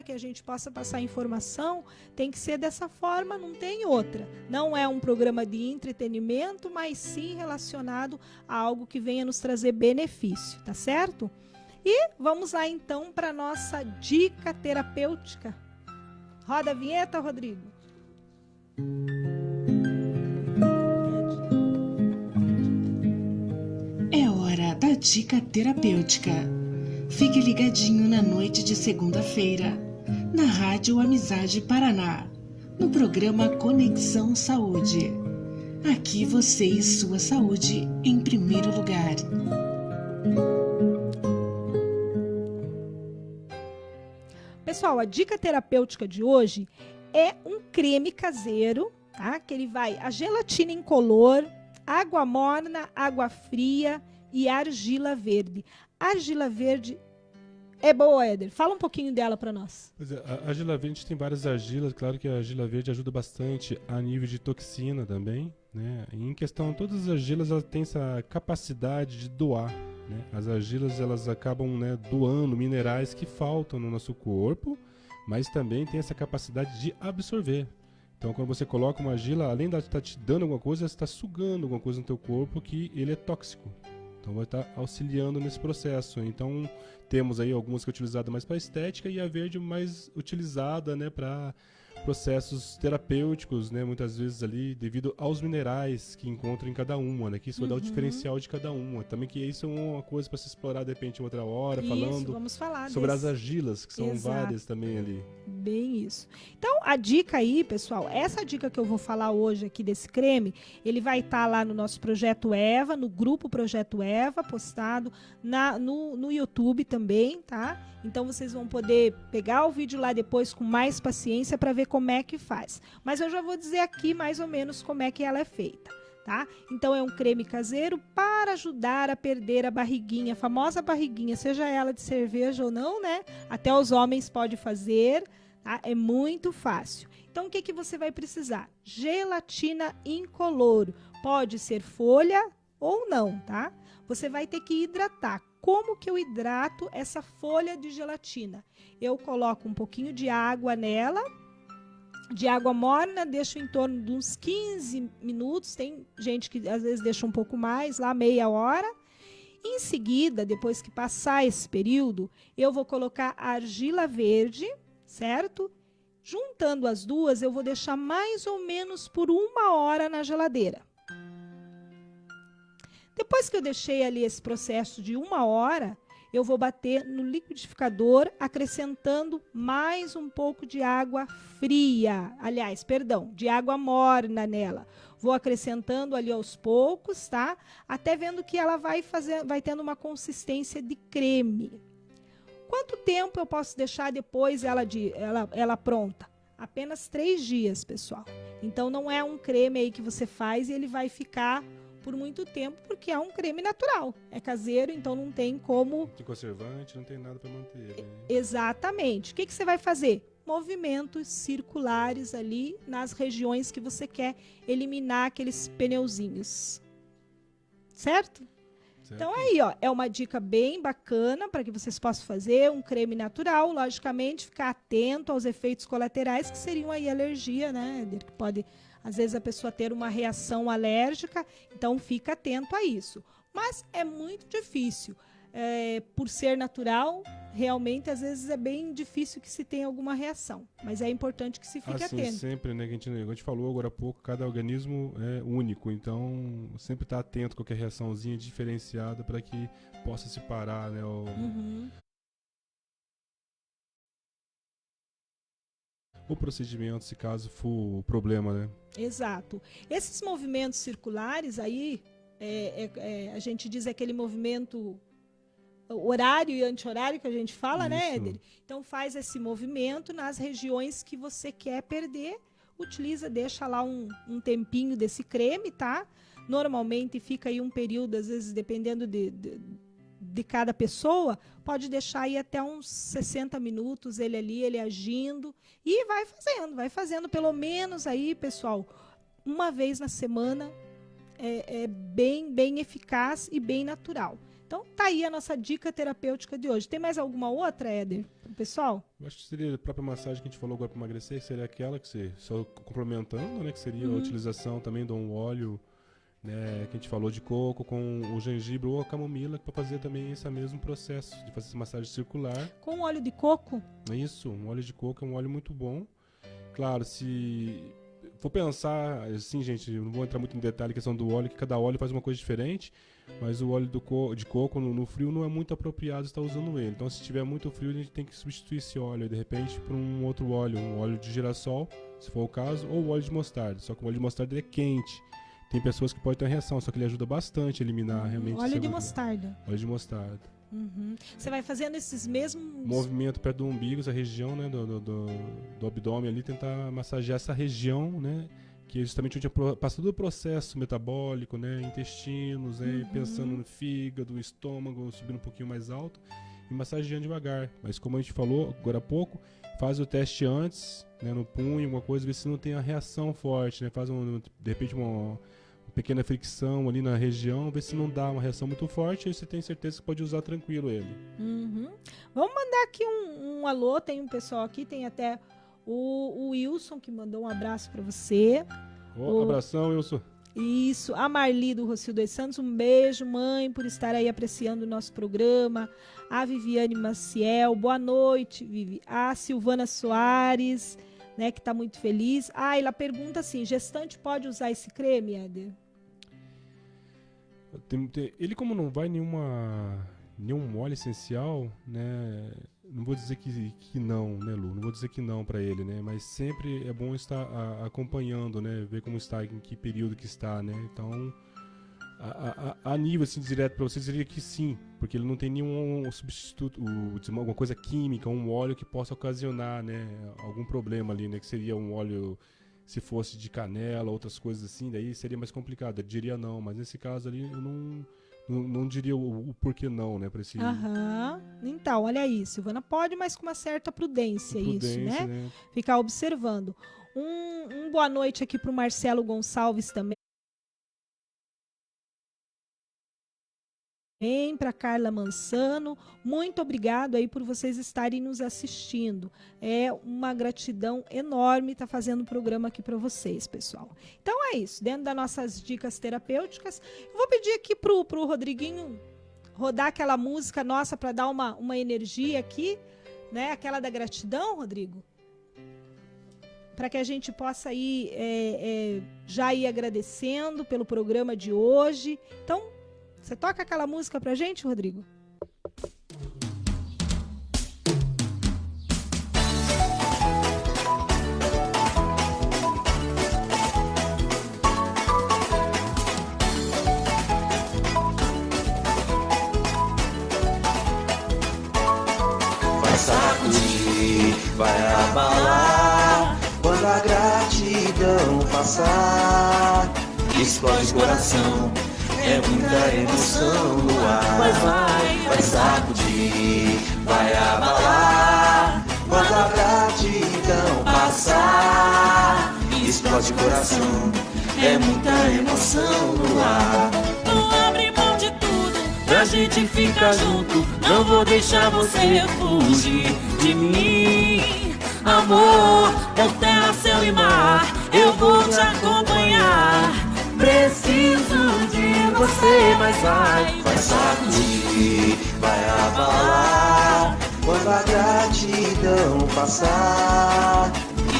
que a gente possa passar informação, tem que ser dessa forma, não tem outra. Não é um programa de entretenimento, mas sim relacionado a algo que venha nos trazer benefício, tá certo? E vamos lá então para nossa dica terapêutica. Roda a vinheta, Rodrigo. É hora da dica terapêutica. Fique ligadinho na noite de segunda-feira, na Rádio Amizade Paraná, no programa Conexão Saúde. Aqui você e sua saúde em primeiro lugar. Pessoal, a dica terapêutica de hoje é um creme caseiro, tá? Que ele vai a gelatina incolor, água morna, água fria e argila verde. A argila verde é boa, Éder. Fala um pouquinho dela para nós. Pois é, a argila verde, a gente tem várias argilas. Claro que a argila verde ajuda bastante a nível de toxina também, né? E em questão, todas as argilas elas têm essa capacidade de doar, né? As argilas elas acabam, né, doando minerais que faltam no nosso corpo, mas também tem essa capacidade de absorver. Então, quando você coloca uma argila, além de estar te dando alguma coisa, você está sugando alguma coisa no teu corpo que ele é tóxico. Então vai estar auxiliando nesse processo. Então temos aí algumas que é utilizada mais para estética e a verde mais utilizada, né, para processos terapêuticos, né, muitas vezes ali devido aos minerais que encontram em cada uma, né, que isso vai dar o diferencial de cada uma. Também que isso é uma coisa para se explorar de repente outra hora, falando vamos falar sobre as argilas, que são várias também ali. Bem isso. Então, a dica aí, pessoal, essa dica que eu vou falar hoje aqui desse creme, ele vai estar lá no nosso Projeto Eva, no grupo Projeto Eva, postado no YouTube também, tá? Então, vocês vão poder pegar o vídeo lá depois com mais paciência para ver como é que faz. Mas eu já vou dizer aqui mais ou menos como é que ela é feita, tá? Então, é um creme caseiro para ajudar a perder a barriguinha, a famosa barriguinha, seja ela de cerveja ou não, né? Até os homens podem fazer, tá? É muito fácil. Então, o que que você vai precisar? Gelatina incolor. Pode ser folha ou não, tá? Você vai ter que hidratar. Como que eu hidrato essa folha de gelatina? Eu coloco um pouquinho de água nela, de água morna, deixo em torno de uns 15 minutos. Tem gente que às vezes deixa um pouco mais, lá meia hora. Em seguida, depois que passar esse período, eu vou colocar a argila verde, certo? Juntando as duas, eu vou deixar mais ou menos por 1 hora na geladeira. Depois que eu deixei ali esse processo de 1 hora, eu vou bater no liquidificador, acrescentando mais um pouco de água fria. Aliás, perdão, de água morna nela. Vou acrescentando ali aos poucos, tá? Até vendo que ela vai tendo uma consistência de creme. Quanto tempo eu posso deixar depois ela pronta? Apenas 3 dias, pessoal. Então, não é um creme aí que você faz e ele vai ficar por muito tempo, porque é um creme natural. É caseiro, então não tem como... Não tem conservante, não tem nada para manter. Né? Exatamente. O que você vai fazer? movimentos circulares ali nas regiões que você quer eliminar aqueles pneuzinhos. Certo? Então aí, ó, é uma dica bem bacana para que vocês possam fazer um creme natural, logicamente, ficar atento aos efeitos colaterais, que seriam aí alergia, né? Que pode, às vezes, a pessoa ter uma reação alérgica, então fica atento a isso. Mas é muito difícil. Por ser natural, realmente, às vezes é bem difícil que se tenha alguma reação. Mas é importante que se fique atento. Sempre, né? Que a gente falou agora há pouco, cada organismo é único. Então, sempre estar atento a qualquer reaçãozinha diferenciada para que possa se parar, né? O procedimento, se caso for o problema, né? Exato. Esses movimentos circulares aí, a gente diz aquele movimento horário e anti-horário que a gente fala, né, Éder? Então faz esse movimento nas regiões que você quer perder, utiliza, deixa lá um tempinho desse creme, tá? Normalmente fica aí um período, às vezes, dependendo de cada pessoa, pode deixar aí até uns 60 minutos ele ali, ele agindo, e vai fazendo pelo menos aí, pessoal, uma vez na semana, é bem eficaz e bem natural. Então, tá aí a nossa dica terapêutica de hoje. Tem mais alguma outra, Éder, pro pessoal? Eu acho que seria a própria massagem que a gente falou agora para emagrecer, que seria aquela que você, só complementando, né, que seria a utilização também de um óleo, né, que a gente falou de coco com o gengibre ou a camomila, para fazer também esse mesmo processo de fazer essa massagem circular. Com óleo de coco? Isso, um óleo de coco é um óleo muito bom. Claro, se for pensar, assim, gente, eu não vou entrar muito em detalhe a questão do óleo, que cada óleo faz uma coisa diferente, mas o óleo de coco no frio não é muito apropriado estar usando ele. Então, se tiver muito frio, a gente tem que substituir esse óleo, de repente, por um outro óleo, um óleo de girassol, se for o caso, ou óleo de mostarda. Só que o óleo de mostarda é quente. Tem pessoas que podem ter uma reação, só que ele ajuda bastante a eliminar realmente... Óleo de mostarda. Óleo de mostarda. Você vai fazendo esses mesmos... Movimento perto do umbigo, essa região, né, do abdômen ali, tentar massagear essa região, né, que é justamente onde passa todo o processo metabólico, né, intestinos, né, pensando no fígado, estômago, subindo um pouquinho mais alto e massageando devagar. Mas como a gente falou agora há pouco, faz o teste antes, né, no punho, alguma coisa, ver se não tem a reação forte, né, faz de repente uma pequena fricção ali na região, ver se não dá uma reação muito forte, aí você tem certeza que pode usar tranquilo ele. Vamos mandar aqui um alô, tem um pessoal aqui, tem até o Wilson que mandou um abraço para você. Abração, Wilson. Isso, a Marli do Rocío dos Santos, um beijo, mãe, por estar aí apreciando o nosso programa. A Viviane Maciel, boa noite, Vivi. A Silvana Soares, né, que está muito feliz. Ela pergunta assim, gestante pode usar esse creme, Éder? Ele, como não vai nenhum óleo essencial, né, não vou dizer que não, né, Lu? Não vou dizer que não para ele, né? Mas sempre é bom estar acompanhando, né? Ver como está, em que período que está, né? Então, a nível assim, direto para você, diria que sim, porque ele não tem nenhum substituto, alguma coisa química, um óleo que possa ocasionar, né, algum problema ali, né? Que seria um óleo, se fosse de canela, outras coisas assim, daí seria mais complicado. Eu diria não, mas nesse caso ali eu não diria o porquê não, né? Pra esse... Então, olha aí, Silvana, pode, mas com uma certa prudência, isso, né? Ficar observando. Um boa noite aqui pro Marcelo Gonçalves também. Para Carla Mansano, muito obrigado aí por vocês estarem nos assistindo. É uma gratidão enorme estar fazendo o programa aqui para vocês, pessoal. Então é isso, dentro das nossas dicas terapêuticas, eu vou pedir aqui pro Rodriguinho rodar aquela música nossa para dar uma energia aqui, né? Aquela da gratidão, Rodrigo, para que a gente possa já ir agradecendo pelo programa de hoje. Então, você toca aquela música pra gente, Rodrigo? Vai sacudir, vai abalar, quando a gratidão passar, explode o coração. É muita emoção no ar. Mas vai sacudir, vai abalar, quando a gratidão passar. Explode o coração, é muita emoção no ar. Vou abrir mão de tudo pra gente ficar junto. Não vou deixar você fugir de mim. Amor, por terra, céu e mar, eu vou te acompanhar. Preciso de você, mas vai sacudir, vai abalar. Quando a gratidão passar,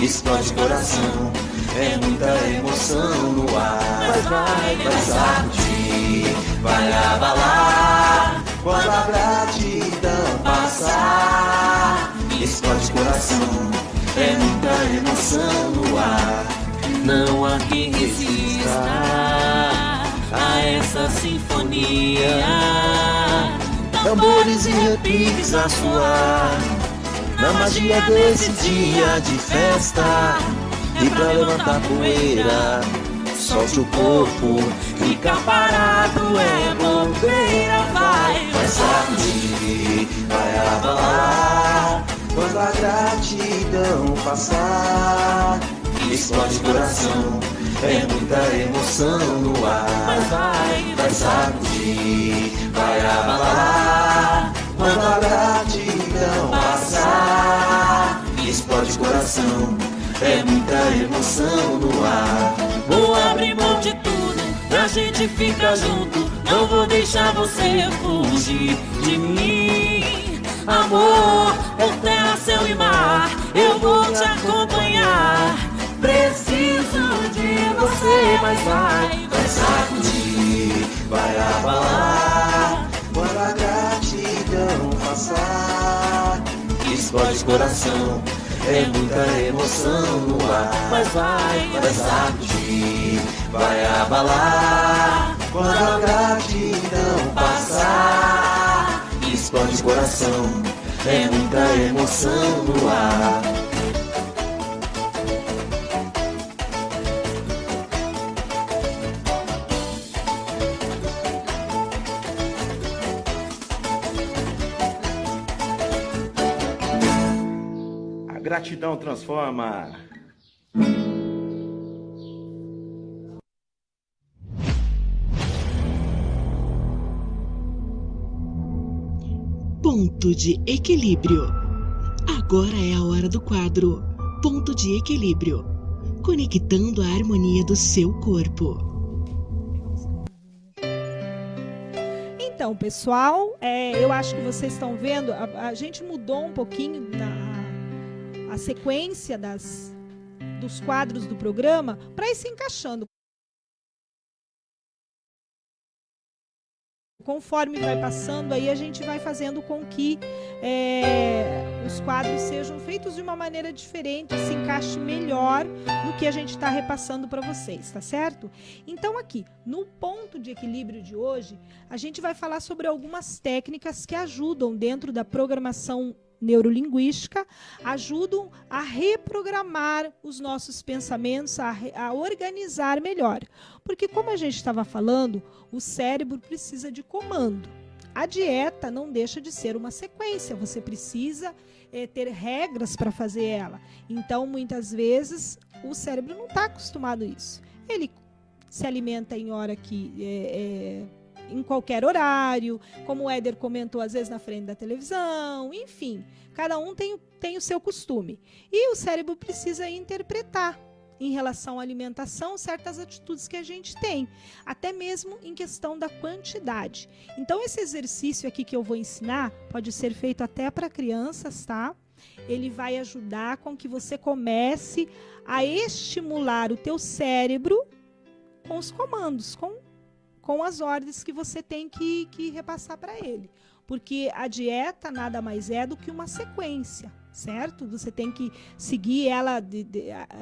explode o coração, é muita emoção no ar. Mas vai sacudir, vai abalar. Quando a gratidão passar, explode o coração, é muita emoção no ar. Não há quem resista a essa sinfonia. Tambores e repiques a soar, na magia desse dia de festa. E pra levantar poeira, solte o corpo, ficar parado é bobeira. Vai sacudir, vai abalar. Quando a gratidão passar, explode o coração, é muita emoção no ar. Mas vai sacudir, vai abalar. Quando a gratidão passar, explode o coração, é muita emoção no ar. vou abrir mão de tudo pra gente ficar junto. Não vou deixar você fugir de mim. Amor, por terra, céu e mar, eu vou te acompanhar. Preciso de você, mas vai sacudir, vai abalar. Quando a gratidão passar, explode o coração, é muita emoção no ar. Mas vai sacudir, vai abalar. Quando a gratidão passar, explode o coração, é muita emoção no ar. Gratidão transforma. Ponto de equilíbrio. Agora é a hora do quadro Ponto de Equilíbrio, conectando a harmonia do seu corpo. Então, pessoal, eu acho que vocês estão vendo, a gente mudou um pouquinho a sequência dos quadros do programa para ir se encaixando. Conforme vai passando, aí a gente vai fazendo com que os quadros sejam feitos de uma maneira diferente, se encaixe melhor no que a gente está repassando para vocês, tá certo? Então aqui, no ponto de equilíbrio de hoje, a gente vai falar sobre algumas técnicas que ajudam dentro da programação neurolinguística, ajudam a reprogramar os nossos pensamentos, a organizar melhor. Porque, como a gente estava falando, o cérebro precisa de comando. A dieta não deixa de ser uma sequência, você precisa ter regras para fazer ela. Então, muitas vezes, o cérebro não está acostumado a isso. Ele se alimenta em hora que em qualquer horário, como o Éder comentou, às vezes na frente da televisão, enfim, cada um tem o seu costume. E o cérebro precisa interpretar em relação à alimentação certas atitudes que a gente tem, até mesmo em questão da quantidade. Então, esse exercício aqui que eu vou ensinar pode ser feito até para crianças, tá? Ele vai ajudar com que você comece a estimular o teu cérebro com os comandos, com as ordens que você tem que repassar para ele. Porque a dieta nada mais é do que uma sequência, certo? Você tem que seguir ela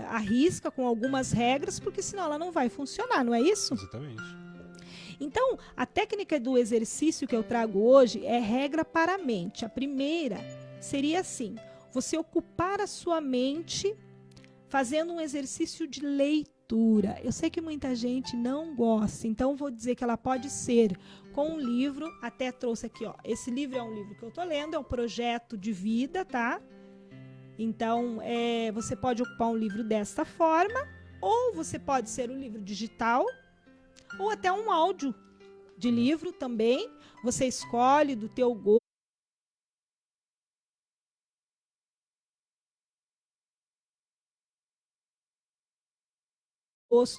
à risca com algumas regras, porque senão ela não vai funcionar, não é isso? Exatamente. Então, a técnica do exercício que eu trago hoje é regra para a mente. A primeira seria assim: você ocupar a sua mente fazendo um exercício de leitura. Eu sei que muita gente não gosta, então vou dizer que ela pode ser com um livro, até trouxe aqui, ó. Esse livro é um livro que eu tô lendo, é um projeto de vida, tá? Então, você pode ocupar um livro desta forma, ou você pode ser um livro digital, ou até um áudio de livro também. Você escolhe do teu gosto,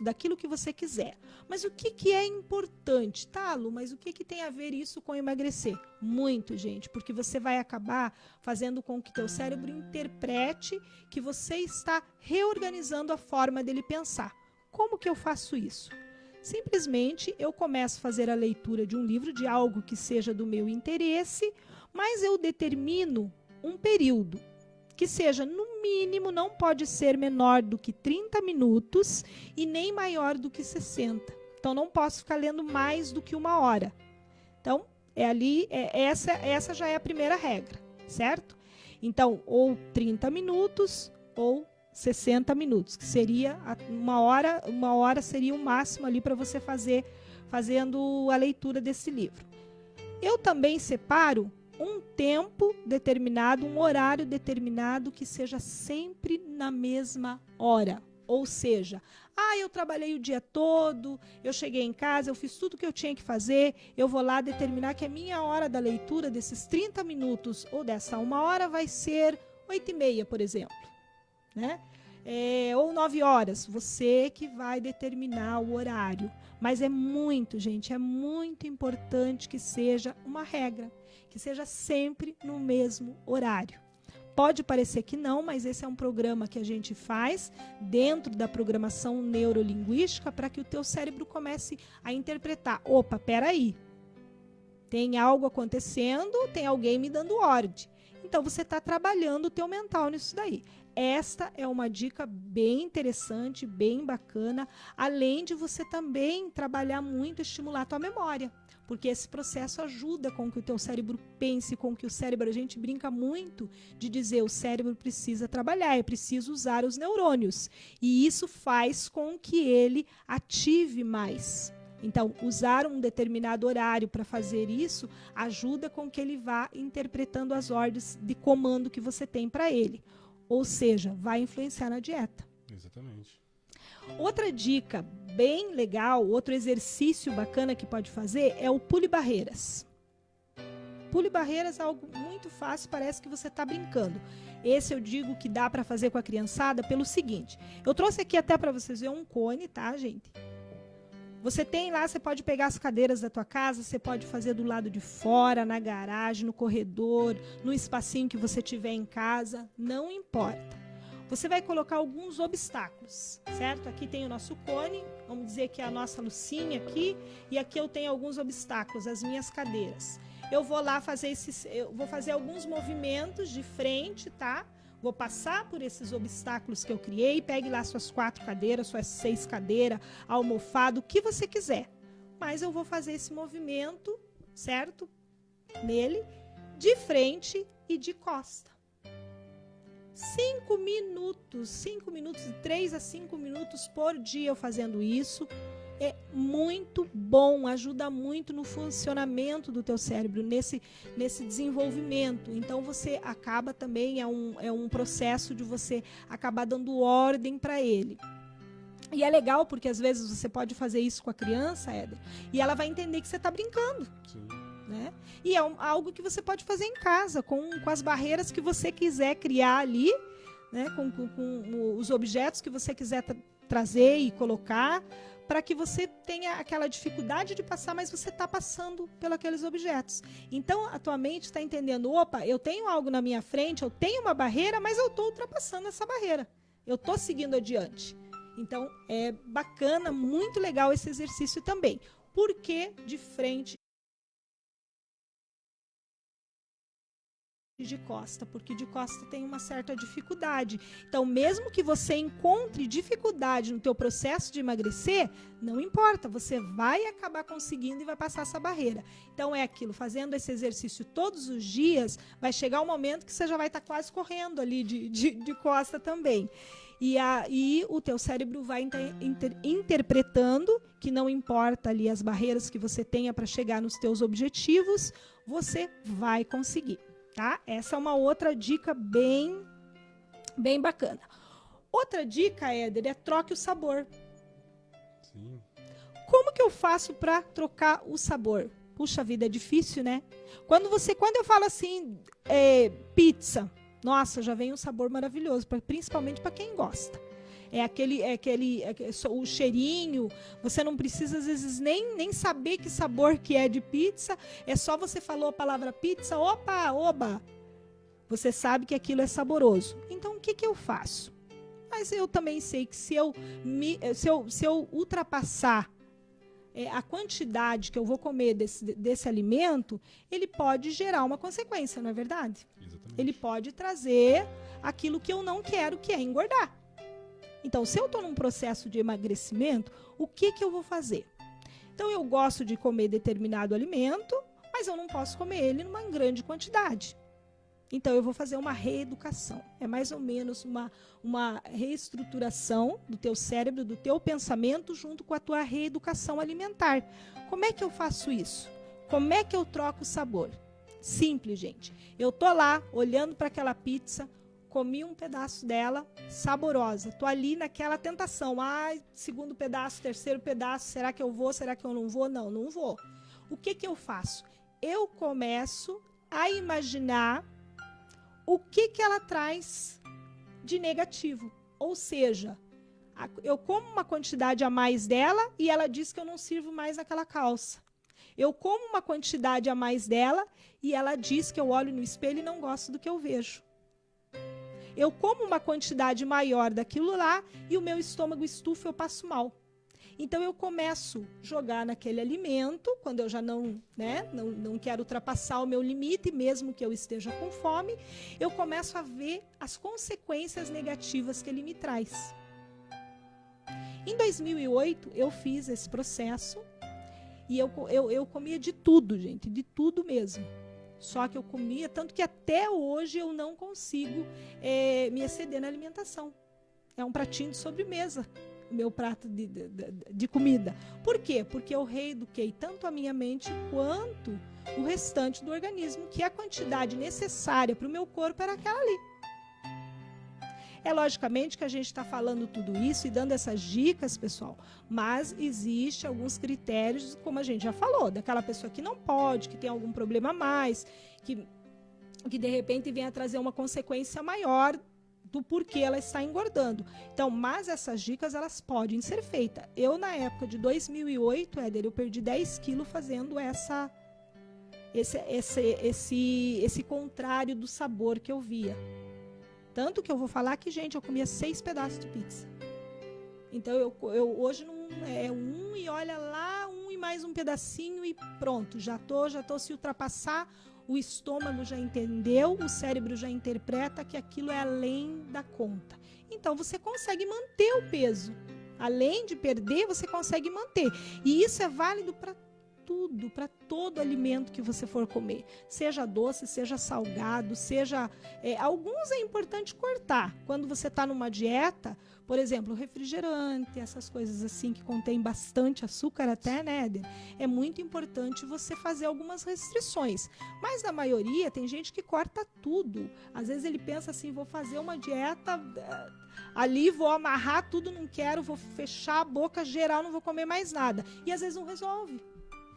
daquilo que você quiser. Mas o que é importante? Tá, Lu, mas o que tem a ver isso com emagrecer? Muito, gente, porque você vai acabar fazendo com que teu cérebro interprete que você está reorganizando a forma dele pensar. Como que eu faço isso? Simplesmente eu começo a fazer a leitura de um livro, de algo que seja do meu interesse, mas eu determino um período que seja, no mínimo, não pode ser menor do que 30 minutos e nem maior do que 60. Então, não posso ficar lendo mais do que 1 hora. Então, essa já é a primeira regra, certo? Então, ou 30 minutos ou 60 minutos, que seria 1 hora. 1 hora seria o máximo ali para você fazendo a leitura desse livro. Eu também separo um tempo determinado, um horário determinado que seja sempre na mesma hora. Ou seja, eu trabalhei o dia todo, eu cheguei em casa, eu fiz tudo o que eu tinha que fazer, eu vou lá determinar que a minha hora da leitura desses 30 minutos ou dessa 1 hora vai ser 8h30, por exemplo, né? Ou 9 horas, você que vai determinar o horário. Mas gente, é muito importante que seja uma regra, que seja sempre no mesmo horário. Pode parecer que não, mas esse é um programa que a gente faz dentro da programação neurolinguística para que o teu cérebro comece a interpretar. Opa, peraí, tem algo acontecendo, tem alguém me dando ordem. Então, você está trabalhando o teu mental nisso daí. Esta é uma dica bem interessante, bem bacana, além de você também trabalhar muito, estimular a tua memória, porque esse processo ajuda com que o teu cérebro pense, com que o cérebro, a gente brinca muito de dizer, o cérebro precisa trabalhar, é preciso usar os neurônios, e isso faz com que ele ative mais. Então, usar um determinado horário para fazer isso ajuda com que ele vá interpretando as ordens de comando que você tem para ele. Ou seja, vai influenciar na dieta. Exatamente. Outra dica bem legal, outro exercício bacana que pode fazer é o pule barreiras. Pule barreiras é algo muito fácil, parece que você está brincando. Esse eu digo que dá para fazer com a criançada pelo seguinte. Eu trouxe aqui até para vocês verem um cone, tá, gente? Você tem lá, você pode pegar as cadeiras da tua casa, você pode fazer do lado de fora, na garagem, no corredor, no espacinho que você tiver em casa, não importa. Você vai colocar alguns obstáculos, certo? Aqui tem o nosso cone, vamos dizer que é a nossa Lucinha aqui, e aqui eu tenho alguns obstáculos, as minhas cadeiras. Eu vou lá vou fazer alguns movimentos de frente, tá? Vou passar por esses obstáculos que eu criei, pegue lá suas 4 cadeiras, suas 6 cadeiras, almofada, o que você quiser. Mas eu vou fazer esse movimento, certo? Nele, de frente e de costa. 5 minutos, 3 a 5 minutos por dia eu fazendo isso. É muito bom, ajuda muito no funcionamento do teu cérebro, nesse desenvolvimento. Então, você acaba também, é um processo de você acabar dando ordem para ele. E é legal, porque às vezes você pode fazer isso com a criança, Éder, e ela vai entender que você está brincando. Sim. Né? E é algo que você pode fazer em casa, com as barreiras que você quiser criar ali, né? com os objetos que você quiser trazer e colocar, para que você tenha aquela dificuldade de passar, mas você está passando pelos aqueles objetos. Então, a tua mente está entendendo, opa, eu tenho algo na minha frente, eu tenho uma barreira, mas eu estou ultrapassando essa barreira. Eu estou seguindo adiante. Então, é bacana, muito legal esse exercício também. Por que de frente de costa? Porque de costa tem uma certa dificuldade. Então, mesmo que você encontre dificuldade no teu processo de emagrecer, não importa, você vai acabar conseguindo e vai passar essa barreira. Então, é aquilo, fazendo esse exercício todos os dias, vai chegar um momento que você já vai estar quase correndo ali de costa também. E aí o teu cérebro vai interpretando que não importa ali as barreiras que você tenha para chegar nos teus objetivos, você vai conseguir. Tá? Essa é uma outra dica bem Bem bacana. Outra dica, Éder, é troque o sabor. Sim. Como que eu faço para trocar o sabor? Puxa vida, é difícil, né? Quando eu falo assim, pizza, nossa, já vem um sabor maravilhoso, principalmente para quem gosta. O cheirinho, você não precisa às vezes nem saber que sabor que é de pizza, é só você falou a palavra pizza, oba, você sabe que aquilo é saboroso. Então, o que eu faço? Mas eu também sei que se eu ultrapassar a quantidade que eu vou comer desse alimento, ele pode gerar uma consequência, não é verdade? Exatamente. Ele pode trazer aquilo que eu não quero, que é engordar. Então, se eu estou num processo de emagrecimento, o que eu vou fazer? Então, eu gosto de comer determinado alimento, mas eu não posso comer ele numa grande quantidade. Então, eu vou fazer uma reeducação. É mais ou menos uma reestruturação do teu cérebro, do teu pensamento, junto com a tua reeducação alimentar. Como é que eu faço isso? Como é que eu troco o sabor? Simples, gente. Eu tô lá, olhando para aquela pizza, comi um pedaço dela, saborosa. Tô ali naquela tentação. Segundo pedaço, terceiro pedaço, será que eu vou? Será que eu não vou? Não vou. O que eu faço? Eu começo a imaginar o que ela traz de negativo. Ou seja, eu como uma quantidade a mais dela e ela diz que eu não sirvo mais naquela calça. Eu como uma quantidade a mais dela e ela diz que eu olho no espelho e não gosto do que eu vejo. Eu como uma quantidade maior daquilo lá e o meu estômago estufa, eu passo mal. Então, eu começo a jogar naquele alimento, quando eu já não quero ultrapassar o meu limite, mesmo que eu esteja com fome, eu começo a ver as consequências negativas que ele me traz. Em 2008, eu fiz esse processo e eu comia de tudo, gente, de tudo mesmo. Só que eu comia, tanto que até hoje eu não consigo me exceder na alimentação. É um pratinho de sobremesa, o meu prato de comida. Por quê? Porque eu reeduquei tanto a minha mente quanto o restante do organismo, que a quantidade necessária para o meu corpo era aquela ali. É logicamente que a gente está falando tudo isso e dando essas dicas, pessoal, mas existe alguns critérios, como a gente já falou, daquela pessoa que não pode, que tem algum problema a mais, que de repente venha trazer uma consequência maior do porquê ela está engordando. Então, mas essas dicas, elas podem ser feitas. Eu, na época de 2008, Éder, eu perdi 10 quilos fazendo esse contrário do sabor que eu via. Tanto que eu vou falar que, gente, eu comia 6 pedaços de pizza. Então, eu hoje não é um e olha lá, um e mais um pedacinho e pronto. Já tô se ultrapassar, o estômago já entendeu, o cérebro já interpreta que aquilo é além da conta. Então, você consegue manter o peso. Além de perder, você consegue manter. E isso é válido para tudo, para todo alimento que você for comer. Seja doce, seja salgado, seja... alguns é importante cortar. Quando você está numa dieta, por exemplo, refrigerante, essas coisas assim que contém bastante açúcar até, né, Éder? É muito importante você fazer algumas restrições. Mas na maioria, tem gente que corta tudo. Às vezes ele pensa assim, vou fazer uma dieta... ali vou amarrar tudo, não quero, vou fechar a boca geral, não vou comer mais nada. E às vezes não resolve.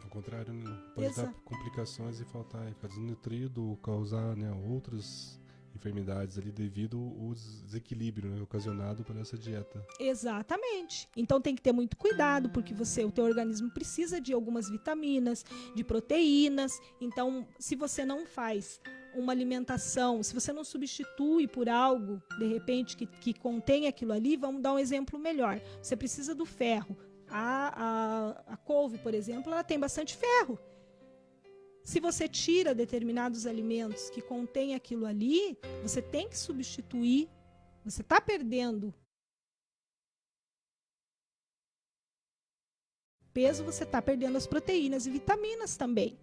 Ao contrário, pode dar complicações e ficar desnutrido, causar outras enfermidades ali devido ao desequilíbrio ocasionado por essa dieta. Exatamente. Então tem que ter muito cuidado, porque o teu organismo precisa de algumas vitaminas, de proteínas. Então, se você não faz uma alimentação, se você não substitui por algo, de repente, que contém aquilo ali, vamos dar um exemplo melhor. Você precisa do ferro. A couve, por exemplo, ela tem bastante ferro. Se você tira determinados alimentos que contêm aquilo ali, você tem que substituir. Você está perdendo peso, você está perdendo as proteínas e vitaminas também.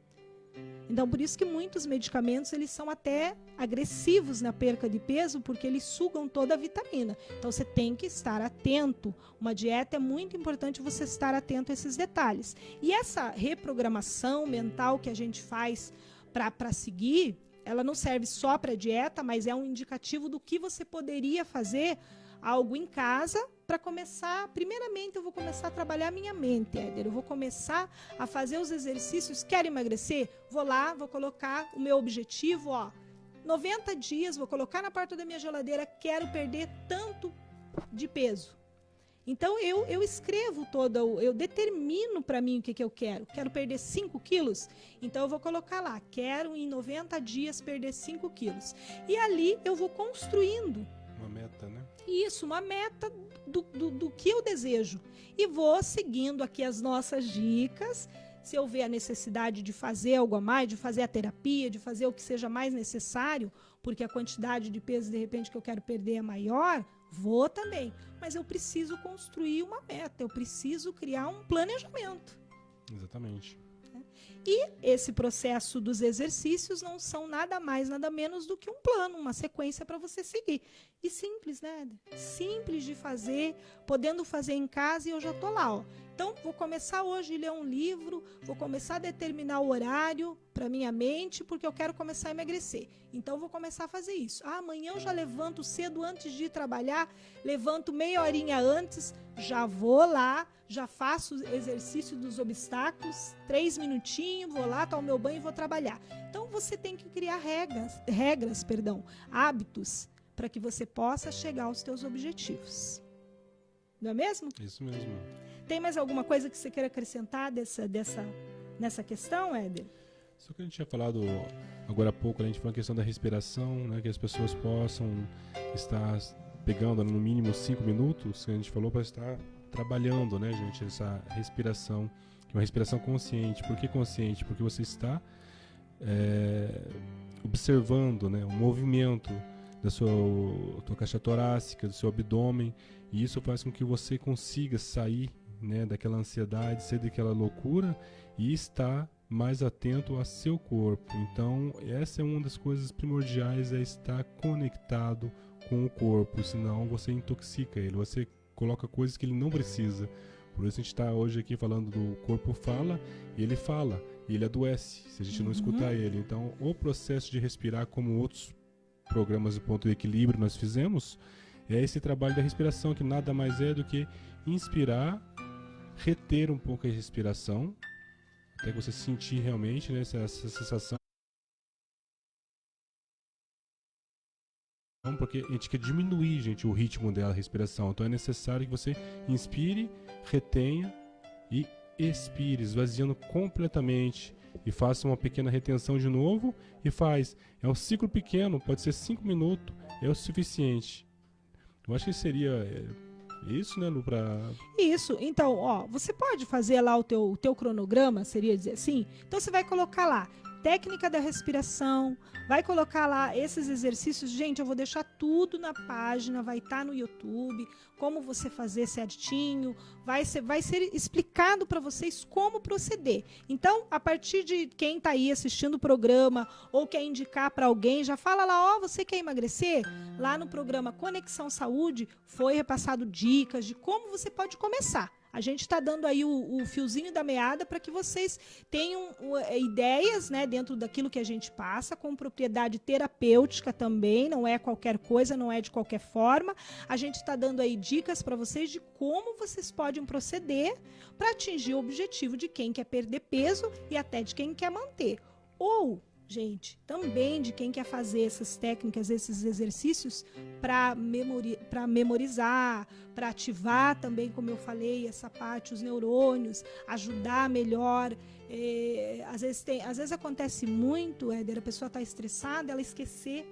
Então, por isso que muitos medicamentos, eles são até agressivos na perca de peso, porque eles sugam toda a vitamina. Então, você tem que estar atento. Uma dieta é muito importante você estar atento a esses detalhes. E essa reprogramação mental que a gente faz para seguir, ela não serve só para dieta, mas é um indicativo do que você poderia fazer algo em casa para começar. Primeiramente, eu vou começar a trabalhar a minha mente, Éder. Eu vou começar a fazer os exercícios. Quero emagrecer? Vou lá, vou colocar o meu objetivo, 90 dias, vou colocar na porta da minha geladeira, quero perder tanto de peso. Então, eu escrevo eu determino para mim o que eu quero. Quero perder 5 quilos? Então, eu vou colocar lá, quero em 90 dias perder 5 quilos. E ali eu vou construindo. Uma meta, né? Isso, uma meta do que eu desejo. E vou seguindo aqui as nossas dicas. Se eu ver a necessidade de fazer algo a mais, de fazer a terapia, de fazer o que seja mais necessário, porque a quantidade de peso, de repente, que eu quero perder é maior, vou também. Mas eu preciso construir uma meta, eu preciso criar um planejamento. Exatamente. E esse processo dos exercícios não são nada mais, nada menos do que um plano, uma sequência para você seguir. E simples, né? Simples de fazer, podendo fazer em casa e eu já estou lá, Então, vou começar hoje a ler um livro, vou começar a determinar o horário para minha mente, porque eu quero começar a emagrecer. Então, vou começar a fazer isso. Amanhã eu já levanto cedo antes de ir trabalhar, levanto meia horinha antes, já vou lá, já faço o exercício dos obstáculos, 3 minutinhos, vou lá, tomo meu banho e vou trabalhar. Então, você tem que criar regras, hábitos, para que você possa chegar aos seus objetivos. Não é mesmo? Isso mesmo. Tem mais alguma coisa que você queira acrescentar nessa questão, Éder? Só que a gente tinha falado agora há pouco, a gente falou a questão da respiração, né, que as pessoas possam estar pegando no mínimo 5 minutos, que a gente falou, para estar trabalhando, né, gente, essa respiração, que é uma respiração consciente. Por que consciente? Porque você está observando, né, o movimento da tua caixa torácica, do seu abdômen, e isso faz com que você consiga sair, né, daquela ansiedade, sair daquela loucura e estar mais atento ao seu corpo. Então, essa é uma das coisas primordiais, é estar conectado com o corpo, senão você intoxica ele, você coloca coisas que ele não precisa. Por isso a gente está hoje aqui falando do corpo fala, e ele fala, e ele adoece, se a gente não escutar ele. Então, o processo de respirar, como outros programas do Ponto de Equilíbrio nós fizemos, é esse trabalho da respiração, que nada mais é do que inspirar, reter um pouco a respiração, até você sentir realmente, né, essa sensação. Porque a gente quer diminuir, gente, o ritmo da respiração. Então é necessário que você inspire, retenha e expire, esvaziando completamente. E faça uma pequena retenção de novo e faz. É um ciclo pequeno, pode ser 5 minutos, é o suficiente. Eu acho que seria isso, né, Lu? Isso. Então, você pode fazer lá o teu cronograma, seria dizer assim. Então você vai colocar lá técnica da respiração, vai colocar lá esses exercícios. Gente, eu vou deixar tudo na página, vai estar no YouTube, como você fazer certinho, vai ser explicado para vocês como proceder. Então, a partir de quem está aí assistindo o programa ou quer indicar para alguém, já fala lá, você quer emagrecer? Lá no programa Conexão Saúde foi repassado dicas de como você pode começar. A gente está dando aí o fiozinho da meada para que vocês tenham ideias, né, dentro daquilo que a gente passa, com propriedade terapêutica também, não é qualquer coisa, não é de qualquer forma. A gente está dando aí dicas para vocês de como vocês podem proceder para atingir o objetivo de quem quer perder peso e até de quem quer manter. Ou, gente, também de quem quer fazer essas técnicas, esses exercícios para memorizar, para ativar também, como eu falei, essa parte, os neurônios, ajudar melhor. Às vezes acontece muito, Éder, a pessoa está estressada, ela esquecer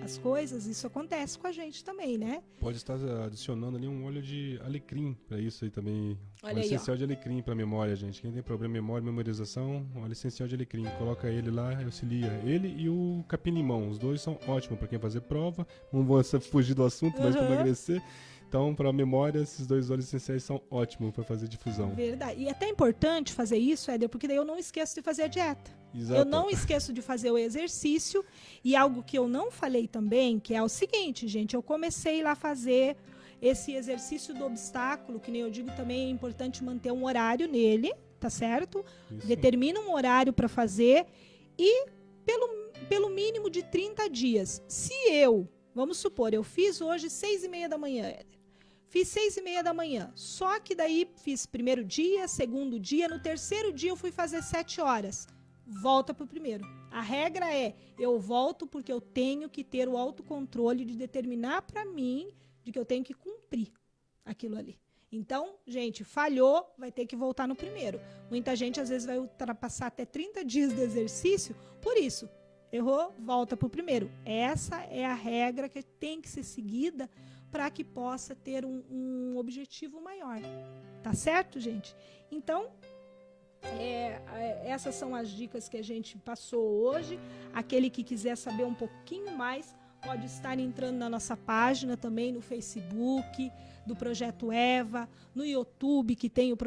as coisas, isso acontece com a gente também, né? Pode estar adicionando ali um óleo de alecrim para isso aí também. Olha um essencial de alecrim para memória, gente. Quem tem problema de memória, memorização, óleo essencial de alecrim, coloca ele lá, auxilia. Ele e o capim-limão, os dois são ótimos para quem fazer prova. Não vou fugir do assunto, mas para emagrecer. Então, para memória, esses dois óleos essenciais são ótimos para fazer difusão. Verdade. E é até importante fazer isso, Éder, porque daí eu não esqueço de fazer a dieta. Exato. Eu não esqueço de fazer o exercício. E algo que eu não falei também, que é o seguinte, gente, eu comecei lá a fazer esse exercício do obstáculo, que nem eu digo também, é importante manter um horário nele, tá certo? Isso. Determina um horário para fazer e pelo mínimo mínimo de 30 dias. Se eu, vamos supor, eu fiz hoje 6h30 da manhã, Éder. Fiz 6h30 da manhã. Só que daí fiz primeiro dia, segundo dia, no terceiro dia eu fui fazer 7 horas. Volta pro primeiro. A regra é, eu volto porque eu tenho que ter o autocontrole de determinar para mim de que eu tenho que cumprir aquilo ali. Então, gente, falhou, vai ter que voltar no primeiro. Muita gente, às vezes, vai ultrapassar até 30 dias de exercício. Por isso, errou, volta para o primeiro. Essa é a regra que tem que ser seguida para que possa ter um objetivo maior. Tá certo, gente? Então, essas são as dicas que a gente passou hoje. Aquele que quiser saber um pouquinho mais, pode estar entrando na nossa página também, no Facebook, do Projeto Eva, no YouTube, que tem o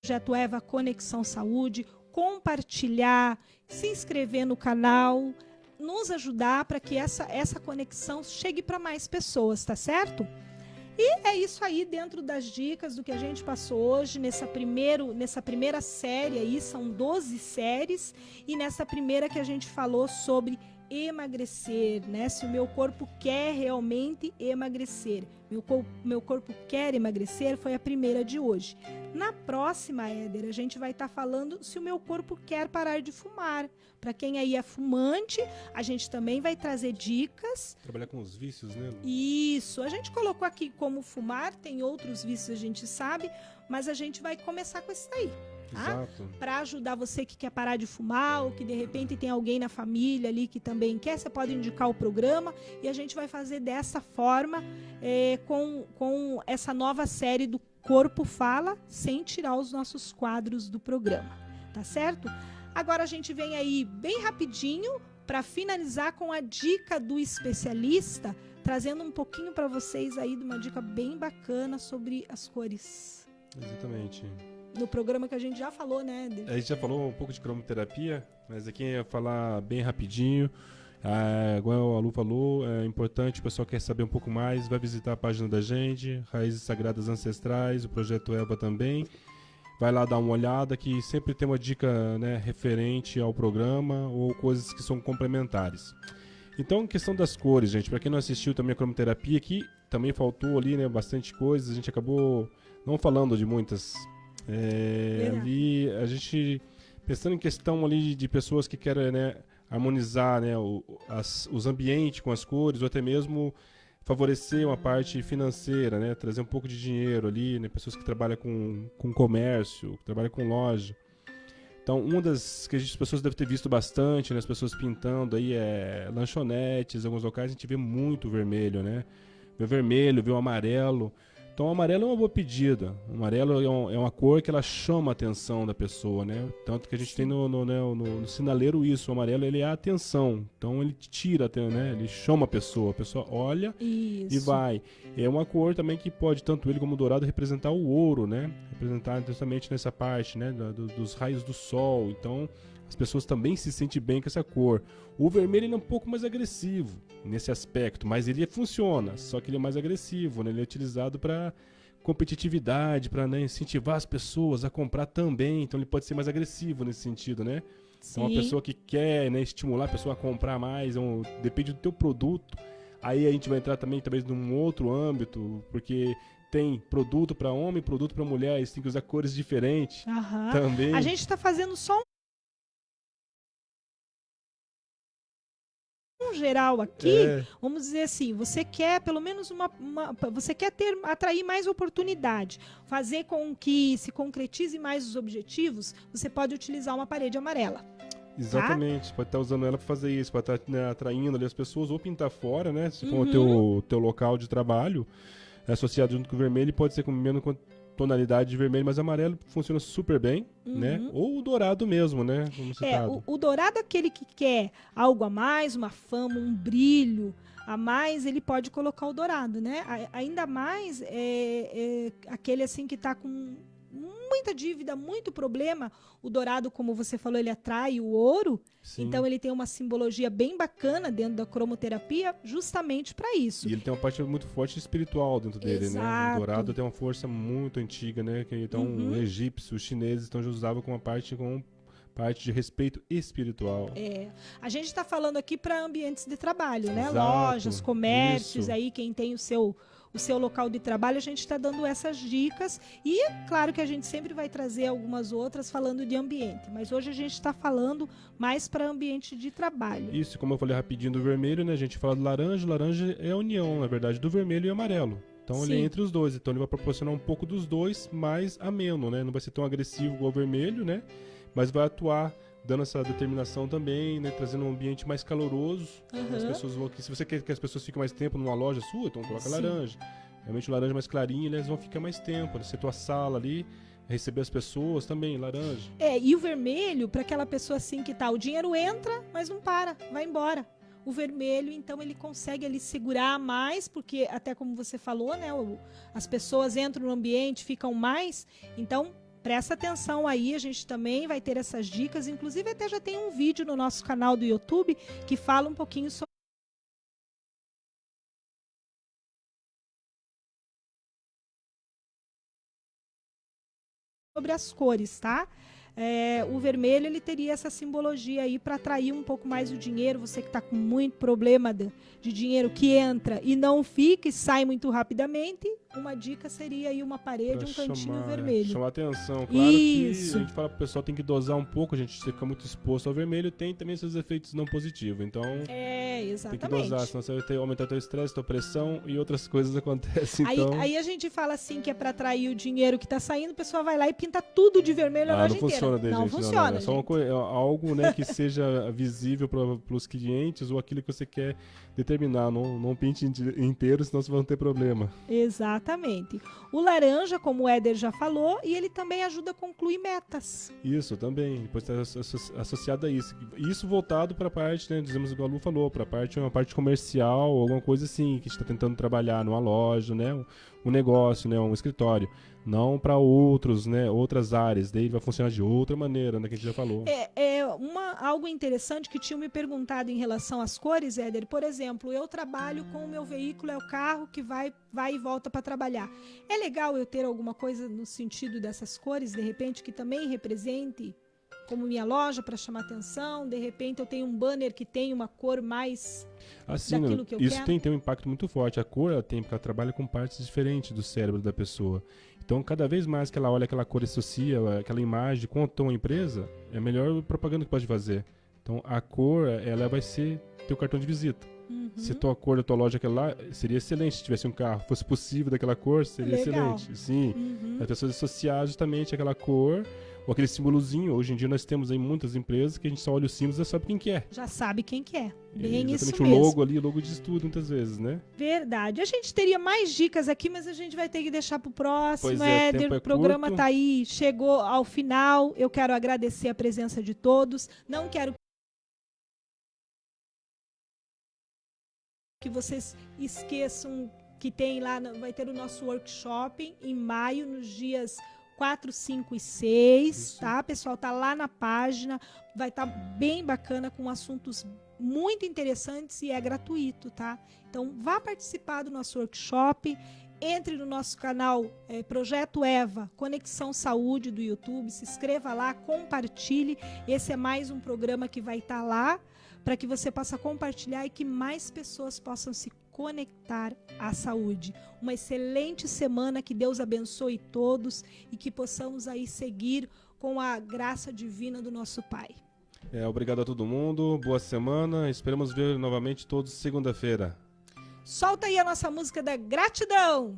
Projeto Eva Conexão Saúde, compartilhar, se inscrever no canal, nos ajudar para que essa conexão chegue para mais pessoas, tá certo? E é isso aí dentro das dicas do que a gente passou hoje nessa primeira série aí, são 12 séries, e nessa primeira que a gente falou sobre emagrecer, né? Se o meu corpo quer realmente emagrecer. Meu corpo quer emagrecer foi a primeira de hoje. Na próxima, Éder, a gente vai estar falando se o meu corpo quer parar de fumar. Para quem aí é fumante, a gente também vai trazer dicas. Trabalhar com os vícios, né? Isso. A gente colocou aqui como fumar, tem outros vícios, a gente sabe, mas a gente vai começar com esse daí. Tá? Para ajudar você que quer parar de fumar ou que de repente tem alguém na família ali que também quer, você pode indicar o programa e a gente vai fazer dessa forma com essa nova série do Corpo Fala, sem tirar os nossos quadros do programa, tá certo? Agora a gente vem aí bem rapidinho para finalizar com a dica do especialista, trazendo um pouquinho para vocês aí de uma dica bem bacana sobre as cores. Exatamente. No programa que a gente já falou, né? A gente já falou um pouco de cromoterapia, mas aqui ia falar bem rapidinho. Igual a Lu falou, é importante, o pessoal quer saber um pouco mais, vai visitar a página da gente, Raízes Sagradas Ancestrais, o Projeto Eva também. Vai lá dar uma olhada que sempre tem uma dica, né, referente ao programa ou coisas que são complementares. Então, questão das cores, gente, para quem não assistiu também a cromoterapia, aqui também faltou ali, né, bastante coisas, a gente acabou não falando de muitas. Ali a gente pensando em questão ali de pessoas que querem, né, harmonizar, né, os ambientes com as cores ou até mesmo favorecer uma parte financeira, né, trazer um pouco de dinheiro ali, né, pessoas que trabalham com comércio, que trabalham com loja. Então, uma das que as pessoas devem ter visto bastante, né, as pessoas pintando aí lanchonetes, em alguns locais a gente vê muito vermelho, né? Vê vermelho, vê o amarelo. Então, o amarelo é uma boa pedida. O amarelo é uma cor que ela chama a atenção da pessoa, né? Tanto que a gente tem no sinaleiro isso. O amarelo, ele é a atenção. Então, ele tira, né? Ele chama a pessoa olha isso. E vai. É uma cor também que pode, tanto ele como o dourado, representar o ouro, né? Representar justamente nessa parte, né? Dos raios do sol. Então, as pessoas também se sentem bem com essa cor. O vermelho ele é um pouco mais agressivo nesse aspecto, mas ele funciona, só que ele é mais agressivo, né? Ele é utilizado para competitividade, para, né, incentivar as pessoas a comprar também, então ele pode ser mais agressivo nesse sentido, né? Sim. Então uma pessoa que quer, né, estimular a pessoa a comprar mais, depende do teu produto, aí a gente vai entrar também talvez num outro âmbito, porque tem produto para homem, produto para mulher, eles têm que usar cores diferentes. Também. A gente está fazendo só geral aqui, vamos dizer assim, você quer pelo menos você quer atrair mais oportunidade, fazer com que se concretize mais os objetivos, você pode utilizar uma parede amarela. Exatamente, você pode estar usando ela para fazer isso, para estar, né, atraindo ali as pessoas, ou pintar fora, né, se for o teu local de trabalho, associado junto com o vermelho, pode ser com menos tonalidade de vermelho, mas amarelo funciona super bem, né? Ou o dourado mesmo, né? Como citado. O dourado é aquele que quer algo a mais, uma fama, um brilho a mais, ele pode colocar o dourado, né? Ainda mais aquele assim que está com muita dívida, muito problema. O dourado, como você falou, ele atrai o ouro. Sim. Então ele tem uma simbologia bem bacana dentro da cromoterapia, justamente para isso. E ele tem uma parte muito forte espiritual dentro dele, né? O dourado tem uma força muito antiga, né? Que então egípcios, chineses, então já usavam com uma parte parte de respeito espiritual. A gente está falando aqui para ambientes de trabalho, né? Exato, Lojas, comércios, isso. aí quem tem o seu local de trabalho, a gente está dando essas dicas e claro que a gente sempre vai trazer algumas outras falando de ambiente, mas hoje a gente está falando mais para ambiente de trabalho. Isso, como eu falei rapidinho do vermelho, né? A gente fala do laranja. O laranja é a união, na verdade, do vermelho e amarelo. Então ele é entre os dois, então ele vai proporcionar um pouco dos dois, mais ameno, né? Não vai ser tão agressivo igual o vermelho, né? Mas vai atuar dando essa determinação também, né? Trazendo um ambiente mais caloroso. As pessoas vão aqui. Se você quer que as pessoas fiquem mais tempo numa loja sua, então coloca laranja. Realmente o laranja mais clarinho, eles vão ficar mais tempo. Né? Se a tua sala ali, receber as pessoas também, laranja. E o vermelho, para aquela pessoa assim que tá, o dinheiro entra, mas não para, vai embora. O vermelho, então, ele consegue ali segurar mais, porque até como você falou, né? As pessoas entram no ambiente, ficam mais, então presta atenção aí, a gente também vai ter essas dicas, inclusive até já tem um vídeo no nosso canal do YouTube que fala um pouquinho sobre as cores, tá? O vermelho, ele teria essa simbologia aí para atrair um pouco mais o dinheiro. Você que está com muito problema de dinheiro que entra e não fica e sai muito rapidamente, uma dica seria aí uma parede, um cantinho vermelho. Chamar atenção. Claro que a gente fala pro pessoal tem que dosar um pouco, a gente fica muito exposto ao vermelho, tem também seus efeitos não positivos. Então, exatamente. Tem que dosar, senão você vai aumentar teu estresse, tua pressão e outras coisas acontecem. Aí a gente fala assim que é para atrair o dinheiro que está saindo, o pessoal vai lá e pinta tudo de vermelho a loja inteira. Não funciona. É só algo, né, que seja visível para os clientes ou aquilo que você quer determinar. Não pinte inteiro, senão você vai ter problema. Exatamente. O laranja, como o Éder já falou, e ele também ajuda a concluir metas. Isso, também. Depois está associado a isso. Isso voltado para a parte, né, dizemos igual a Lu falou, para uma parte comercial, alguma coisa assim, que a gente está tentando trabalhar numa loja, né, um negócio, né, um escritório. Não para outras áreas, daí vai funcionar de outra maneira, né, que a gente já falou. Algo interessante que tinham me perguntado em relação às cores, Éder, por exemplo, eu trabalho com o meu veículo, é o carro que vai e volta para trabalhar. É legal eu ter alguma coisa no sentido dessas cores, de repente, que também represente como minha loja para chamar atenção, de repente eu tenho um banner que tem uma cor mais daquilo que eu isso quero. Tem um impacto muito forte. A cor ela ela trabalha com partes diferentes do cérebro da pessoa. Então, cada vez mais que ela olha aquela cor e associa aquela imagem com a tua empresa, é a melhor propaganda que pode fazer. Então, a cor, ela vai ser teu cartão de visita. Se a tua cor da tua loja é aquela lá, seria excelente se tivesse um carro. Fosse possível daquela cor, seria excelente. Sim. As pessoas associar justamente aquela cor ou aquele símbolozinho. Hoje em dia nós temos aí muitas empresas que a gente só olha os símbolos e já sabe quem que é. Já sabe quem que é. Bem isso mesmo. O logo ali, o logo diz tudo muitas vezes, né? Verdade. A gente teria mais dicas aqui, mas a gente vai ter que deixar pro próximo, Éder. O programa curto. Tá aí, chegou ao final. Eu quero agradecer a presença de todos. Não quero que vocês esqueçam que tem lá, vai ter o nosso workshop em maio, nos dias 4, 5 e 6, isso. Tá? Pessoal, tá lá na página, vai estar bem bacana, com assuntos muito interessantes e é gratuito, tá? Então, vá participar do nosso workshop, entre no nosso canal Projeto Eva, Conexão Saúde do YouTube, se inscreva lá, compartilhe, esse é mais um programa que vai estar lá, para que você possa compartilhar e que mais pessoas possam se conectar à saúde. Uma excelente semana, que Deus abençoe todos e que possamos aí seguir com a graça divina do nosso Pai. Obrigado a todo mundo, boa semana, esperamos ver novamente todos segunda-feira. Solta aí a nossa música da gratidão!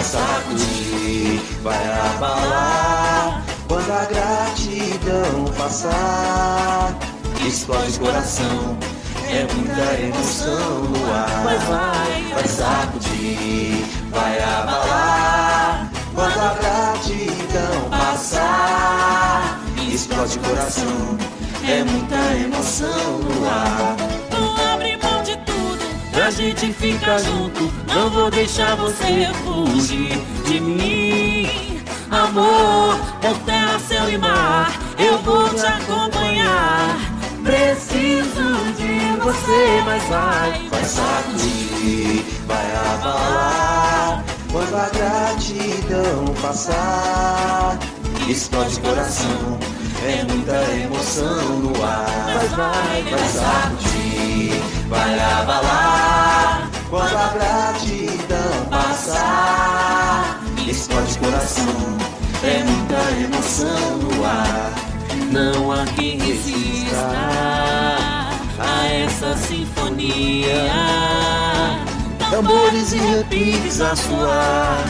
Sacudir, vai abalar quando a gratidão passar. Explode o coração, é muita emoção no ar. Vai sacudir, vai abalar quando a gratidão passar. Explode o coração, é muita emoção no ar. Vou abrir mão de tudo pra gente fica junto. Não vou deixar você fugir de mim. Amor, por terra, céu e mar, eu vou te acompanhar. Preciso de você, mas vai sacudir, vai abalar. Quando a gratidão passar, explode coração, é muita emoção no ar. Mas vai sacudir, vai abalar. Quando a gratidão passar, explode coração, é muita emoção no ar. Não há quem resista a essa sinfonia. Tambores e repiques a soar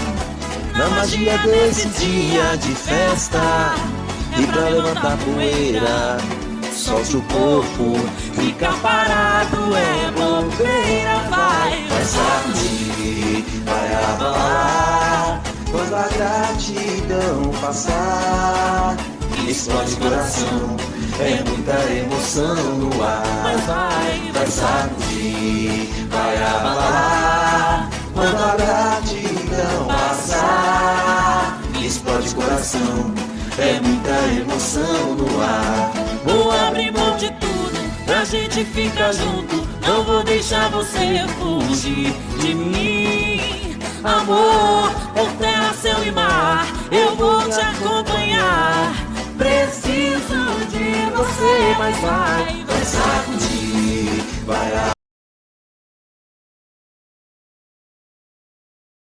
na magia desse dia de festa. E pra levantar poeira, solte o corpo, fica parado é bobeira. Vai sacudir, vai abalar. Quando a gratidão passar, explode coração, é muita emoção no ar. Mas vai sacudir, vai abalar. Quando a gratidão passar, explode coração, é muita emoção no ar. Vou abrir mão de tudo pra gente ficar junto. Não vou deixar você fugir de mim. Amor, por terra, céu e mar, eu vou te acompanhar. Preciso de você, mas vai sacudir, vai